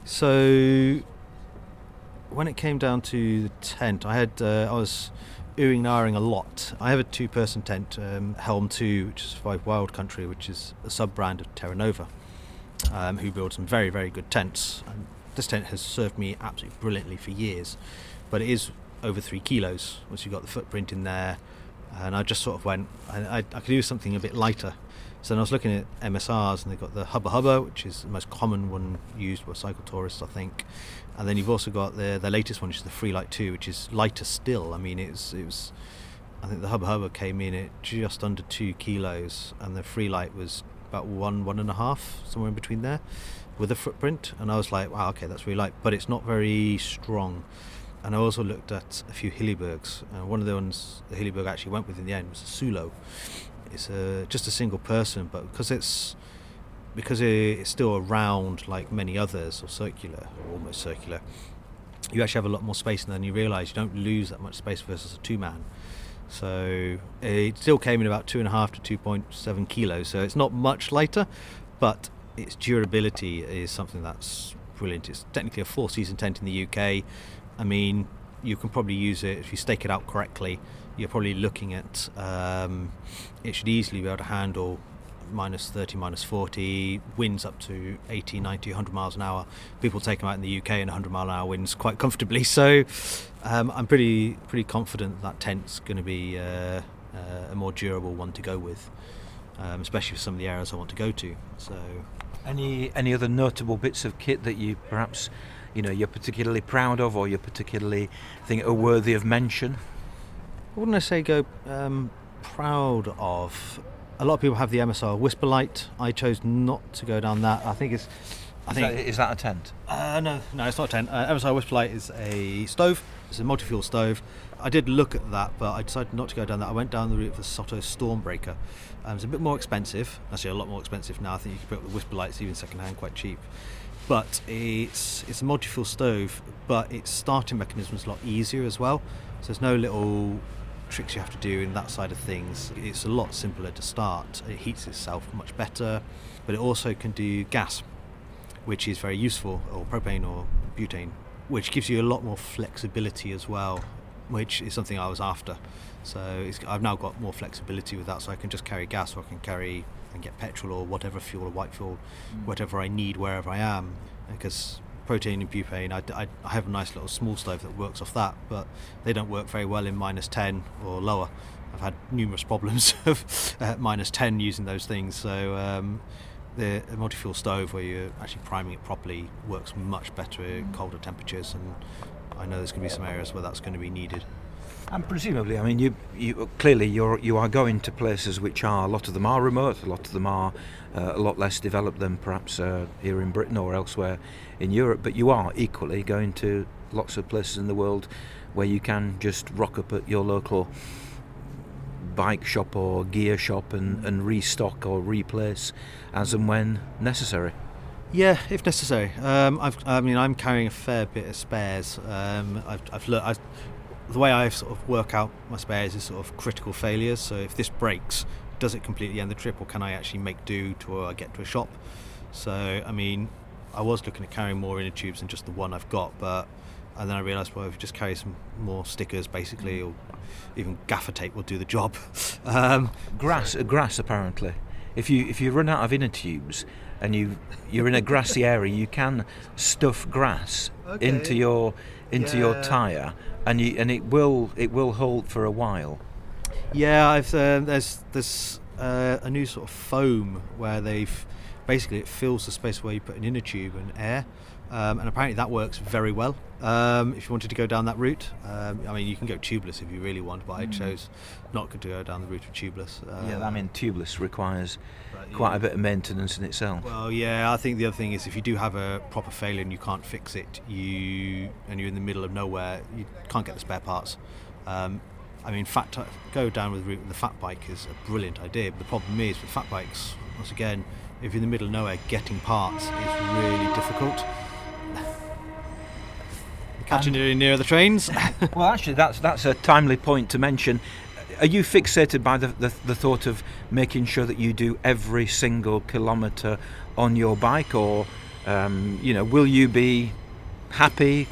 So when it came down to the tent, I was oohing and ahhing a lot. I have a 2-person tent, Helm 2, which is by Wild Country, which is a sub-brand of Terra Nova, who build some very, very good tents. And this tent has served me absolutely brilliantly for years, but it is over 3 kilos once you've got the footprint in there. And I just sort of went, I could do something a bit lighter. So then I was looking at MSRs, and they've got the Hubba Hubba, which is the most common one used by cycle tourists, I think. And then you've also got the latest one, which is the Freelite 2, which is lighter still. I mean, it was I think the Hubba Hubba came in at just under 2 kilos, and the Freelite was about 1.5, somewhere in between there, with a footprint. And I was like, wow, okay, that's really light, but it's not very strong. And I also looked at a few Hillebergs. One of the ones the Hilleberg actually went with in the end was a Sulo. It's just a single person, but because it's still round like many others, or circular, or almost circular, you actually have a lot more space, and then you realise you don't lose that much space versus a 2-man. So it still came in about 2.5 to 2.7 kilos, so it's not much lighter, but its durability is something that's brilliant. It's technically a 4-season tent in the UK. I mean, you can probably use it if you stake it out correctly. You're probably looking at it should easily be able to handle minus 30, minus 40, winds up to 80, 90, 100 miles an hour. People take them out in the UK in 100 mile an hour winds quite comfortably. So I'm pretty confident that tent's going to be a more durable one to go with, especially for some of the areas I want to go to. So, any other notable bits of kit that you perhaps you're particularly proud of, or you particularly think are worthy of mention? What wouldn't I say go proud of? A lot of people have the MSR Whisperlite. I chose not to go down that. Is that a tent? No, it's not a tent. MSR Whisperlite is a stove. It's a multi-fuel stove. I did look at that, but I decided not to go down that. I went down the route of the Soto Stormbreaker. It's a bit more expensive. Actually, a lot more expensive now. I think you can pick up the Whisperlites even second-hand quite cheap. But it's a multi-fuel stove, but its starting mechanism is a lot easier as well. So there's no little tricks you have to do in that side of things. It's a lot simpler to start. It heats itself much better, but it also can do gas, which is very useful, or propane or butane, which gives you a lot more flexibility as well, which is something I was after. So I've now got more flexibility with that, so I can just carry gas, or I can carry and get petrol or whatever fuel, or white fuel, whatever I need wherever I am. Because propane and butane, I have a nice little small stove that works off that, but they don't work very well in minus 10 or lower. I've had numerous problems of minus 10 using those things. So the multi-fuel stove, where you're actually priming it properly, works much better at colder temperatures, and I know there's going to be some areas where that's going to be needed. And presumably, I mean, you clearly you are going to places which are, a lot of them are remote, a lot of them are a lot less developed than perhaps here in Britain or elsewhere in Europe, but you are equally going to lots of places in the world where you can just rock up at your local bike shop or gear shop and restock or replace as and when necessary. Yeah, if necessary. I'm carrying a fair bit of spares. The way I sort of work out my spares is sort of critical failures. So if this breaks, does it completely end the trip, or can I actually make do till I get to a shop? So I mean, I was looking at carrying more inner tubes than just the one I've got, and then I realised, well, if you just carry some more stickers, basically, or even gaffer tape will do the job. Grass apparently. If you run out of inner tubes and you're in a grassy area, you can stuff grass into your tyre, and it will hold for a while. Yeah, there's a new sort of foam where it fills the space where you put an inner tube and air, and apparently that works very well. If you wanted to go down that route, you can go tubeless if you really want, but I chose not to go down the route of tubeless. Tubeless requires quite a bit of maintenance in itself. Well, yeah, I think the other thing is, if you do have a proper failure and you can't fix it, and you're in the middle of nowhere, you can't get the spare parts. Go down with the route with the fat bike is a brilliant idea, but the problem is with fat bikes, once again, if you're in the middle of nowhere, getting parts is really difficult. Catching it near the trains. Well, actually, that's a timely point to mention. Are you fixated by the thought of making sure that you do every single kilometre on your bike, or will you be happy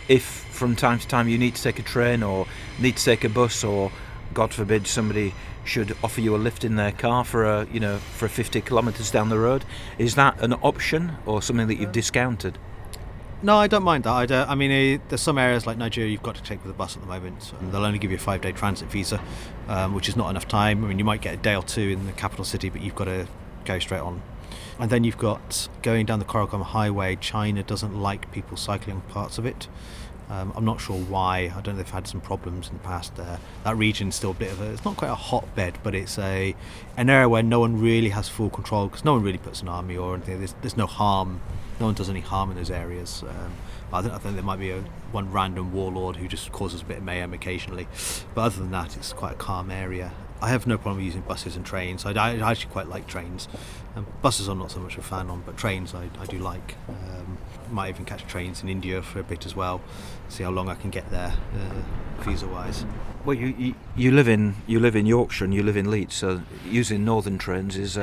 if from time to time you need to take a train or need to take a bus, or God forbid somebody should offer you a lift in their car for 50 kilometres down the road? Is that an option or something that you've discounted? No, I don't mind that. There's some areas like Nigeria you've got to take with a bus at the moment. So they'll only give you a 5-day transit visa, which is not enough time. I mean, you might get a day or two in the capital city, but you've got to go straight on. And then you've got going down the Karakoram Highway. China doesn't like people cycling parts of it. I'm not sure why. I don't know if they've had some problems in the past there. That region's still it's not quite a hotbed, but it's an area where no one really has full control, because no one really puts an army or anything. There's no harm. No one does any harm in those areas. I think there might be one random warlord who just causes a bit of mayhem occasionally. But other than that, it's quite a calm area. I have no problem using buses and trains. I actually quite like trains. Buses I'm not so much a fan on, but trains I do like. Might even catch trains in India for a bit as well. See how long I can get there, visa-wise. Well, you live in Yorkshire and you live in Leeds, so using northern trains is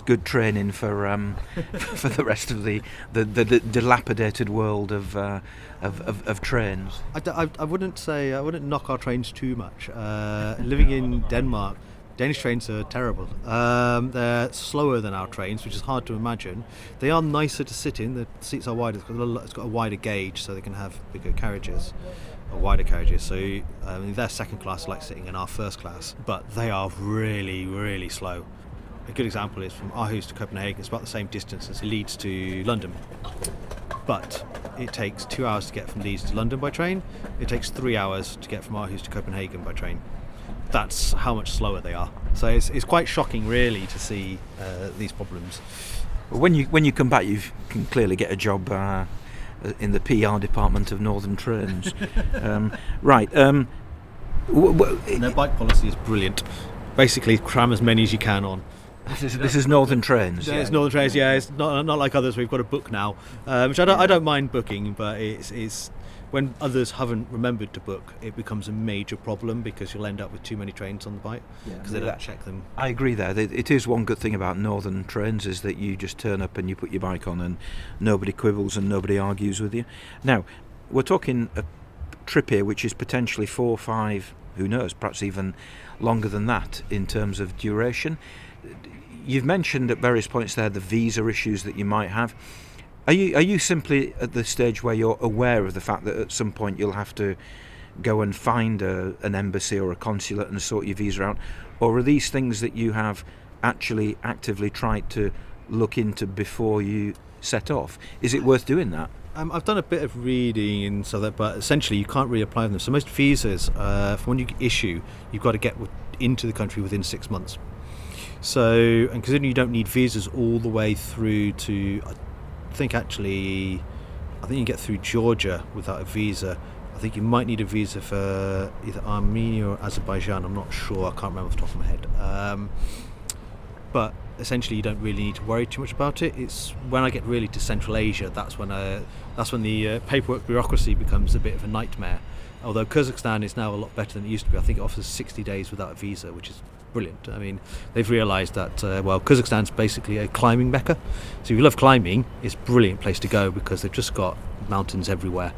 good training for for the rest of the dilapidated world of trains. I wouldn't knock our trains too much. Living in Denmark, Danish trains are terrible. They're slower than our trains, which is hard to imagine. They are nicer to sit in. The seats are wider. It's got a wider gauge, so they can have bigger carriages, or wider carriages. So they're second class, like sitting in our first class, but they are really, really slow. A good example is from Aarhus to Copenhagen. It's about the same distance as Leeds to London, but it takes 2 hours to get from Leeds to London by train. It takes 3 hours to get from Aarhus to Copenhagen by train. That's how much slower they are. So it's quite shocking, really, to see these problems. When you come back, you can clearly get a job in the PR department of Northern Trains. Right. Their bike policy is brilliant. Basically, cram as many as you can on. This is Northern Trains. Yeah, it's Northern Trains. Yeah, it's not like others. We've got a book now, which I don't mind booking, but it's when others haven't remembered to book, it becomes a major problem, because you'll end up with too many trains on the bike because they don't check them. I agree there. It is one good thing about Northern Trains is that you just turn up and you put your bike on and nobody quibbles and nobody argues with you. Now, we're talking a trip here which is potentially 4 or 5, who knows, perhaps even longer than that in terms of duration. You've mentioned at various points there the visa issues that you might have. Are you simply at the stage where you're aware of the fact that at some point you'll have to go and find an embassy or a consulate and sort your visa out? Or are these things that you have actually actively tried to look into before you set off? Is it worth doing that? I've done a bit of reading and so that, but essentially you can't really apply them. So most visas, from when you issue, you've got to get into the country within 6 months. So, and considering you don't need visas all the way through to, I think you can get through Georgia without a visa. I think you might need a visa for either Armenia or Azerbaijan. I'm not sure. I can't remember off the top of my head. But essentially, you don't really need to worry too much about it. It's when I get really to Central Asia, that's when the paperwork bureaucracy becomes a bit of a nightmare. Although Kazakhstan is now a lot better than it used to be. I think it offers 60 days without a visa, which is brilliant. I mean, they've realised that, Kazakhstan's basically a climbing mecca. So if you love climbing, it's a brilliant place to go because they've just got mountains everywhere.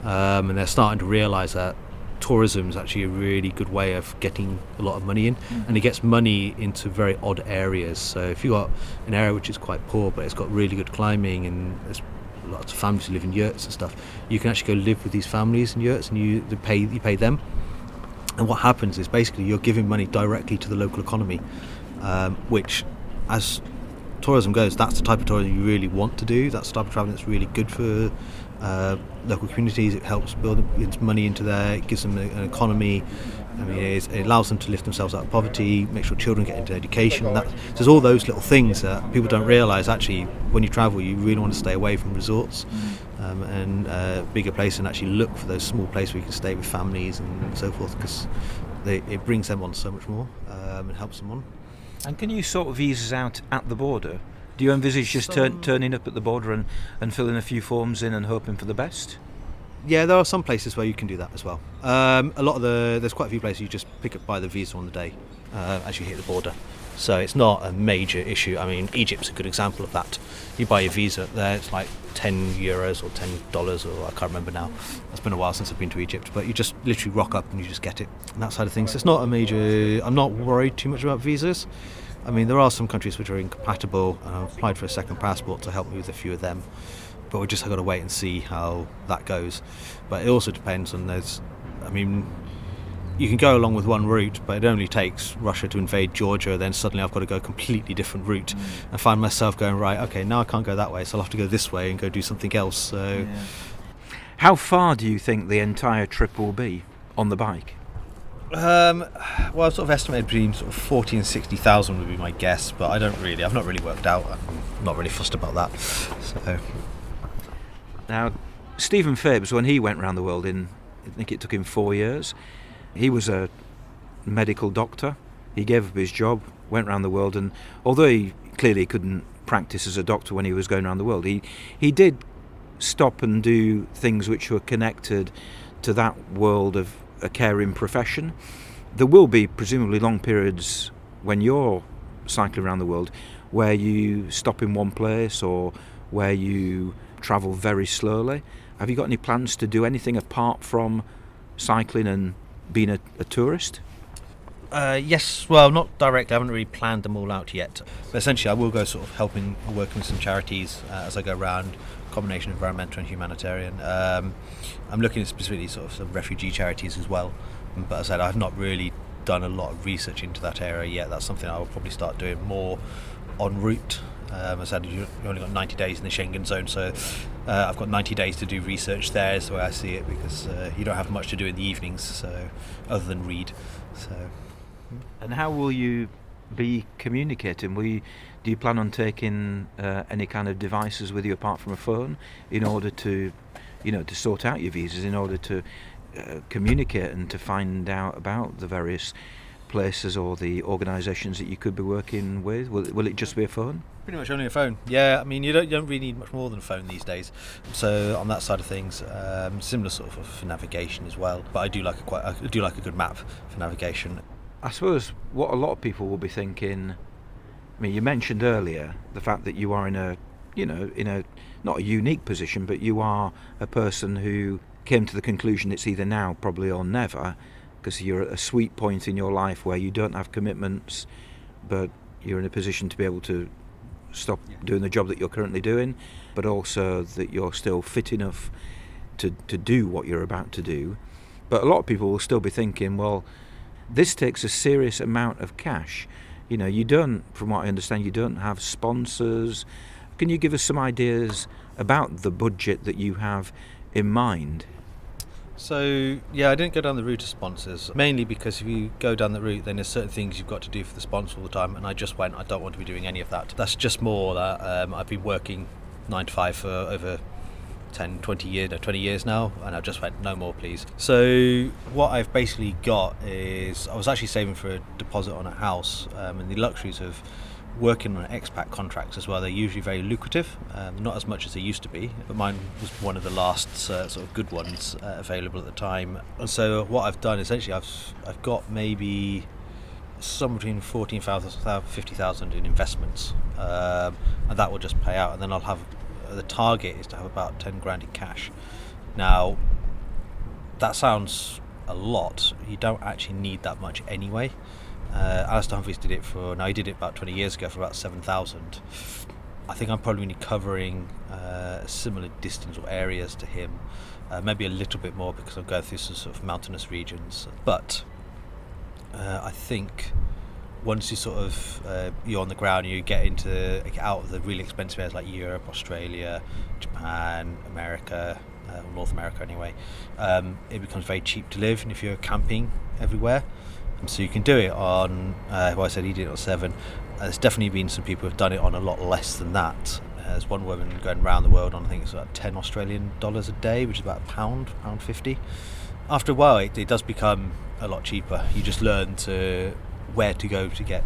And they're starting to realise that tourism is actually a really good way of getting a lot of money in, and it gets money into very odd areas. So if you've got an area which is quite poor but it's got really good climbing and there's lots of families who live in yurts and stuff, you can actually go live with these families in yurts and you pay them. And what happens is basically you're giving money directly to the local economy, which, as tourism goes, that's the type of tourism you really want to do. That's the type of travelling that's really good for local communities. It helps build money into there. It gives them an economy. I mean, it allows them to lift themselves out of poverty, make sure children get into education. There's all those little things that people don't realise. Actually, when you travel, you really want to stay away from resorts and bigger places, and actually look for those small places where you can stay with families and so forth, because it brings them on so much more and helps them on. And can you sort visas out at the border? Do you envisage just turning up at the border and filling a few forms in and hoping for the best? Yeah, there are some places where you can do that as well. There's quite a few places you just pick up by the visa on the day as you hit the border. So it's not a major issue. I mean, Egypt's a good example of that. You buy your visa there, it's like €10 or $10, or I can't remember now. It's been a while since I've been to Egypt, but you just literally rock up and you just get it. And that side of things, it's not a major. I'm not worried too much about visas. I mean, there are some countries which are incompatible, and I've applied for a second passport to help me with a few of them. But we just have got to wait and see how that goes. But it also depends on you can go along with one route, but it only takes Russia to invade Georgia, then suddenly I've got to go a completely different route and find myself going, right, okay, now I can't go that way, so I'll have to go this way and go do something else. So, How far do you think the entire trip will be on the bike? Well, I've sort of estimated between sort of 40 and 60,000 would be my guess, but I've not really worked out. I'm not really fussed about that. So. Now, Stephen Fabes, when he went around the world I think it took him 4 years, he was a medical doctor. He gave up his job, went around the world, and although he clearly couldn't practice as a doctor when he was going around the world, he did stop and do things which were connected to that world of a caring profession. There will be presumably long periods when you're cycling around the world where you stop in one place or where you travel very slowly. Have you got any plans to do anything apart from cycling and being a tourist? Yes, well, not directly. I haven't really planned them all out yet. But essentially, I will go sort of helping or working with some charities as I go around, a combination of environmental and humanitarian. I'm looking at specifically sort of some refugee charities as well. But as I said, I've not really done a lot of research into that area yet. That's something I will probably start doing more en route. As I said, you've only got 90 days in the Schengen zone, so I've got 90 days to do research there is the way I see it, because you don't have much to do in the evenings, so other than read. So. And how will you be communicating? Do you plan on taking any kind of devices with you apart from a phone in order to sort out your visas, in order to communicate and to find out about the various places or the organisations that you could be working with? Will it just be a phone? Pretty much only a phone. Yeah, I mean, you don't really need much more than a phone these days. So on that side of things, similar sort of for navigation as well. But I do like a good map for navigation. I suppose what a lot of people will be thinking, I mean, you mentioned earlier the fact that you are in a not a unique position, but you are a person who came to the conclusion it's either now probably or never, because you're at a sweet point in your life where you don't have commitments, but you're in a position to be able to stop doing the job that you're currently doing, but also that you're still fit enough to do what you're about to do. But a lot of people will still be thinking, well, this takes a serious amount of cash. You don't, from what I understand, you don't have sponsors. Can you give us some ideas about the budget that you have in mind? So, yeah, I didn't go down the route of sponsors, mainly because if you go down the route, then there's certain things you've got to do for the sponsor all the time, and I just went, I don't want to be doing any of that. That's just more that I've been working 9 to 5 for over 20 years now, and I just went, no more please. So what I've basically got is, I was actually saving for a deposit on a house, and the luxuries of working on expat contracts as well, they're usually very lucrative, not as much as they used to be, but mine was one of the last sort of good ones available at the time. And so what I've done, essentially I've got maybe somewhere between 14,000 and 50,000 in investments, and that will just pay out, and then I'll have, the target is to have about 10 grand in cash. Now that sounds a lot, you don't actually need that much anyway. Alistair Humphreys did it he did it about 20 years ago for about 7,000. I think I'm probably only covering a similar distance or areas to him, maybe a little bit more because I'm going through some sort of mountainous regions. But I think once you sort of you're on the ground, you get out of the really expensive areas like Europe, Australia, Japan, America, North America anyway, it becomes very cheap to live, and if you're camping everywhere. So you can do it on, I said he did it on 7. There's definitely been some people who've done it on a lot less than that. There's one woman going around the world on, I think it's about $10 Australian a day, which is about £1.50. After a while, it does become a lot cheaper. You just learn where to go to get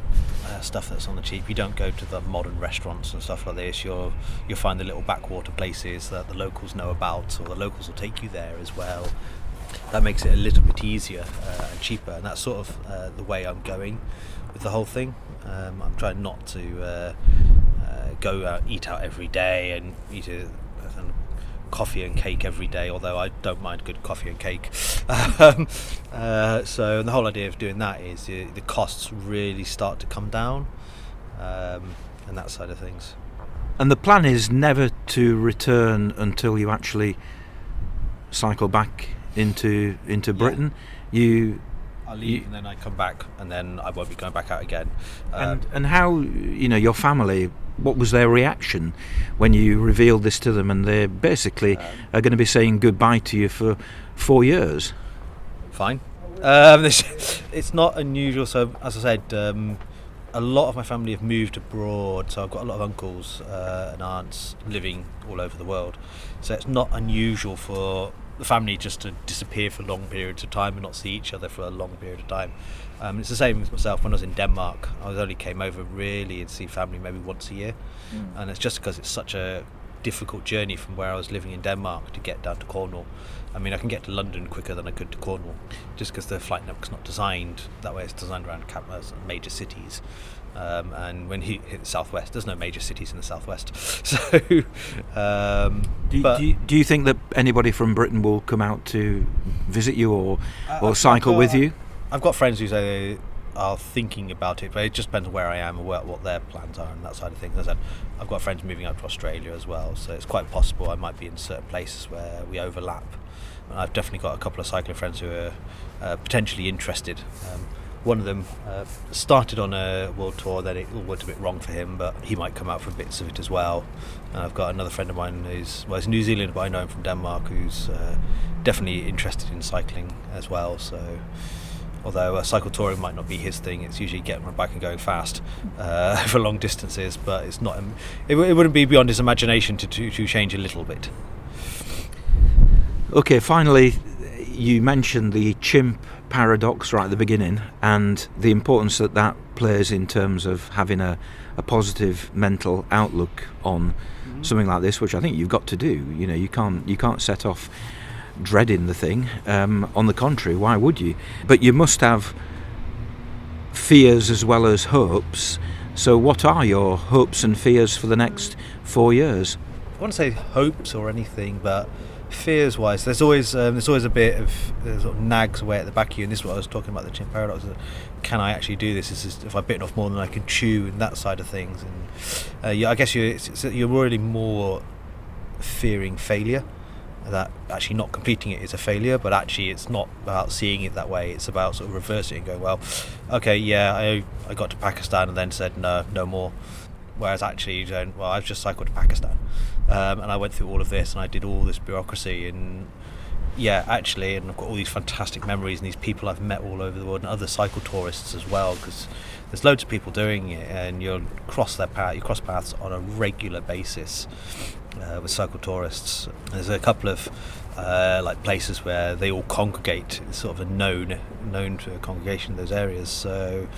stuff that's on the cheap. You don't go to the modern restaurants and stuff like this. You'll find the little backwater places that the locals know about, or the locals will take you there as well. That makes it a little bit easier and cheaper, and that's sort of the way I'm going with the whole thing. I'm trying not to go out, eat out every day and eat coffee and cake every day, although I don't mind good coffee and cake. So the whole idea of doing that is the costs really start to come down, and that side of things. And the plan is never to return until you actually cycle back into Britain. I'll leave and then I come back, and then I won't be going back out again. And how, your family, what was their reaction when you revealed this to them, and they basically are going to be saying goodbye to you for 4 years? Fine. It's not unusual. So as I said, a lot of my family have moved abroad, so I've got a lot of uncles and aunts living all over the world. So it's not unusual for the family just to disappear for long periods of time and not see each other for a long period of time. It's the same with myself. When I was in Denmark, I only came over really to see family maybe once a year, and it's just because it's such a difficult journey from where I was living in Denmark to get down to Cornwall. I mean, I can get to London quicker than I could to Cornwall, just because the flight network's not designed that way. It's designed around major cities. And when you hit the southwest, there's no major cities in the southwest. So, do you think that anybody from Britain will come out to visit you or cycle with you? I've got friends who say they are thinking about it, but it just depends on where I am and what their plans are and that side of things. As I said, I've got friends moving out to Australia as well, so it's quite possible I might be in certain places where we overlap. And I've definitely got a couple of cycling friends who are potentially interested. One of them started on a world tour, then it all went a bit wrong for him, but he might come out for bits of it as well. And I've got another friend of mine he's New Zealand, but I know him from Denmark, who's definitely interested in cycling as well. So, although cycle touring might not be his thing, it's usually getting on a bike and going fast for long distances. But it's not. It wouldn't be beyond his imagination to change a little bit. Okay, finally, you mentioned the chimp paradox right at the beginning, and the importance that plays in terms of having a positive mental outlook on something like this, which I think you've got to do. You can't set off dreading the thing. On the contrary, why would you? But you must have fears as well as hopes. So what are your hopes and fears for the next 4 years? I wouldn't say hopes or anything, but fears wise, there's always a bit of sort of nags away at the back of you, and this is what I was talking about, the chimp paradox. Can I actually do this? If I've bitten off more than I can chew, and that side of things. And I guess you're really more fearing failure that actually not completing it is a failure, but actually it's not about seeing it that way. It's about sort of reversing it and going, well, okay, yeah, I got to Pakistan and then said no more. Whereas actually you don't, well, I've just cycled to Pakistan, and I went through all of this and I did all this bureaucracy, and yeah, actually, and I've got all these fantastic memories and these people I've met all over the world and other cycle tourists as well, because there's loads of people doing it, and you cross paths on a regular basis with cycle tourists. There's a couple of like places where they all congregate. It's sort of a known congregation in those areas, so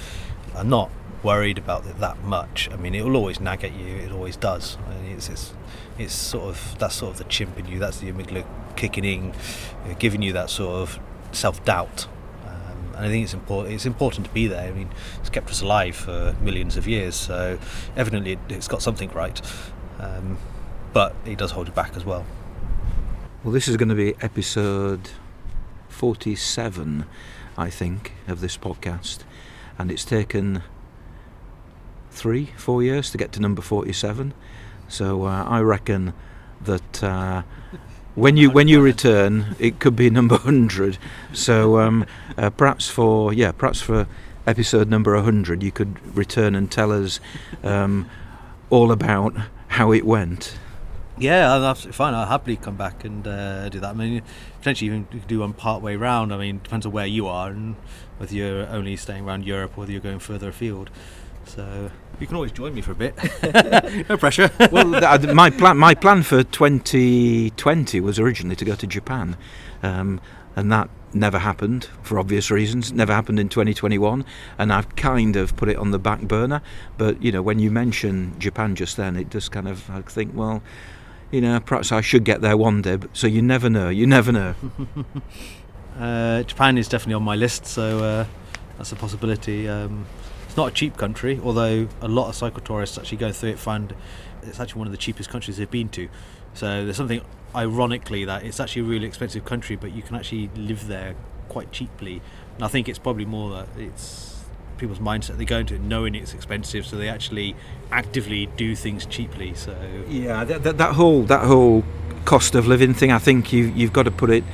I'm not worried about it that much. I mean, it will always nag at you, it always does. I mean, it's sort of, that's sort of the chimp in you, that's the amygdala kicking in, giving you that sort of self-doubt. And I think it's important to be there. I mean, it's kept us alive for millions of years, so evidently it's got something right, but it does hold you back as well. Well, this is going to be episode 47, I think, of this podcast, and it's taken 3-4 years to get to number 47, so I reckon that when you return, it could be number 100. So perhaps for episode number 100, you could return and tell us all about how it went. Yeah, I'm absolutely fine. I'll happily come back and do that. I mean, potentially even you could do one part way round. I mean, depends on where you are and whether you're only staying around Europe or whether you're going further afield. So you can always join me for a bit. No pressure. Well, my plan for 2020 was originally to go to Japan, and that never happened for obvious reasons. Never happened in 2021, and I've kind of put it on the back burner. But you know, when you mention Japan just then, it just kind of, I think, well, you know, perhaps I should get there one day. So you never know. You never know. Japan is definitely on my list, so that's a possibility. It's not a cheap country, although a lot of cycle tourists actually go through it find it's actually one of the cheapest countries they've been to. So there's something ironically that it's actually a really expensive country, but you can actually live there quite cheaply. And I think it's probably more that it's people's mindset. They go into it knowing it's expensive, so they actually actively do things cheaply. So yeah, that whole cost of living thing, I think you've got to put it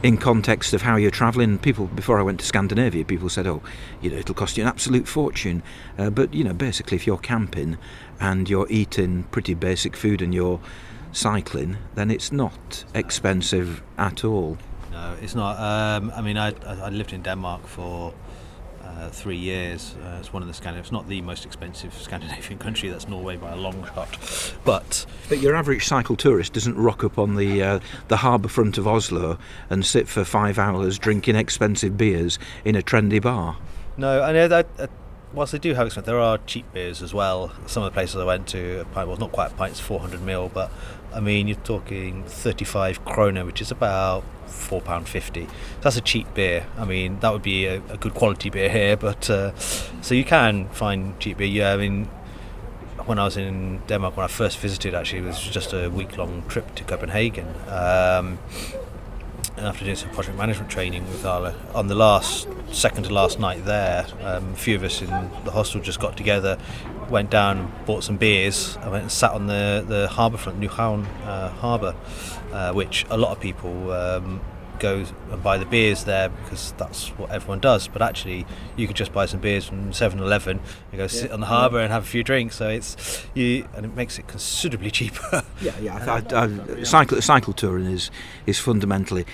in context of how you're travelling. People, before I went to Scandinavia, people said, oh, you know, it'll cost you an absolute fortune, but you know, basically if you're camping and you're eating pretty basic food and you're cycling, then it's not expensive at all. No, it's not. I mean, I lived in Denmark for 3 years. It's one of the it's not the most expensive Scandinavian country. That's Norway by a long shot. But your average cycle tourist doesn't rock up on the harbour front of Oslo and sit for 5 hours drinking expensive beers in a trendy bar. No, I know that. Whilst they do have expensive, there are cheap beers as well. Some of the places I went to, a pint, well, not quite a pint, it's 400ml, but I mean, you're talking 35 krona, which is about £4.50. So that's a cheap beer. I mean, that would be a good quality beer here, but so you can find cheap beer. Yeah, I mean, when I was in Denmark, when I first visited, actually, it was just a week-long trip to Copenhagen. After doing some project management training with Arla, on the second to last night there, a few of us in the hostel just got together, went down and bought some beers. I went and sat on the harbour front, Nyhavn harbour, which a lot of people go and buy the beers there because that's what everyone does. But actually, you could just buy some beers from 7-Eleven and go sit on the harbour and have a few drinks. So and it makes it considerably cheaper. Yeah. Cycle touring is fundamentally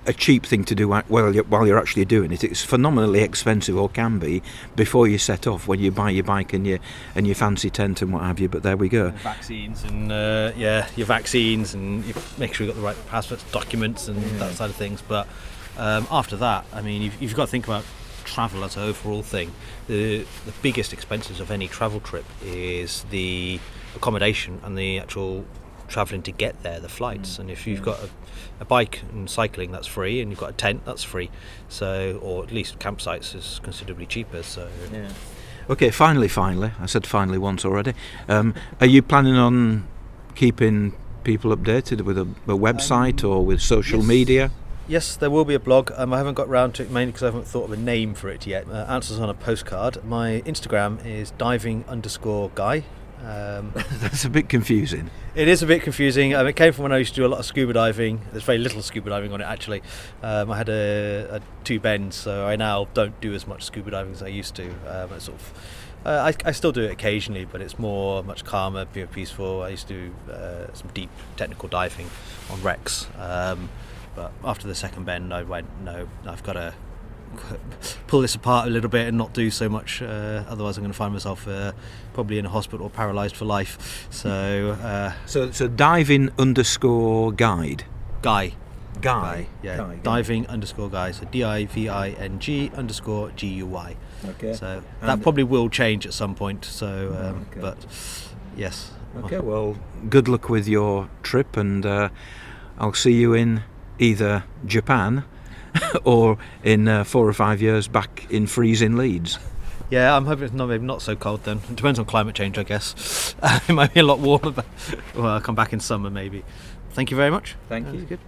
a cheap thing to do while you're actually doing it. It's phenomenally expensive, or can be, before you set off, when you buy your bike and your fancy tent and what have you. But there we go. Vaccines and your vaccines, and you make sure you've got the right passports, documents, and that side of things. But after that, I mean, you've got to think about travel as an overall thing. The biggest expenses of any travel trip is the accommodation and the actual travelling to get there, the flights. And if you've got a bike and cycling, that's free, and you've got a tent, that's free. So, or at least campsites is considerably cheaper. So yeah. Okay, finally, I said finally once already. Are you planning on keeping people updated with a website or with social media? Yes, there will be a blog. I haven't got round to it mainly because I haven't thought of a name for it yet. Answers on a postcard. My Instagram is diving_guy. That's a bit confusing. It is a bit confusing. It came from when I used to do a lot of scuba diving. There's very little scuba diving on it, actually. I had a 2 bends, so I now don't do as much scuba diving as I used to. I still do it occasionally, but it's much calmer, more peaceful. I used to do some deep technical diving on wrecks, but after the second bend, I went, no, I've got to pull this apart a little bit and not do so much. Otherwise, I'm going to find myself probably in a hospital or paralysed for life. So diving _guide. Guy. Guy. Yeah. Guy. Diving _guy. So DIVING _GUY. Okay. So that probably will change at some point. So, but yes. Okay. Well, good luck with your trip, and I'll see you in either Japan or in 4 or 5 years back in freezing Leeds. Yeah, I'm hoping it's maybe not so cold then. It depends on climate change, I guess. It might be a lot warmer, but I'll come back in summer maybe. Thank you very much. Thank you. Good.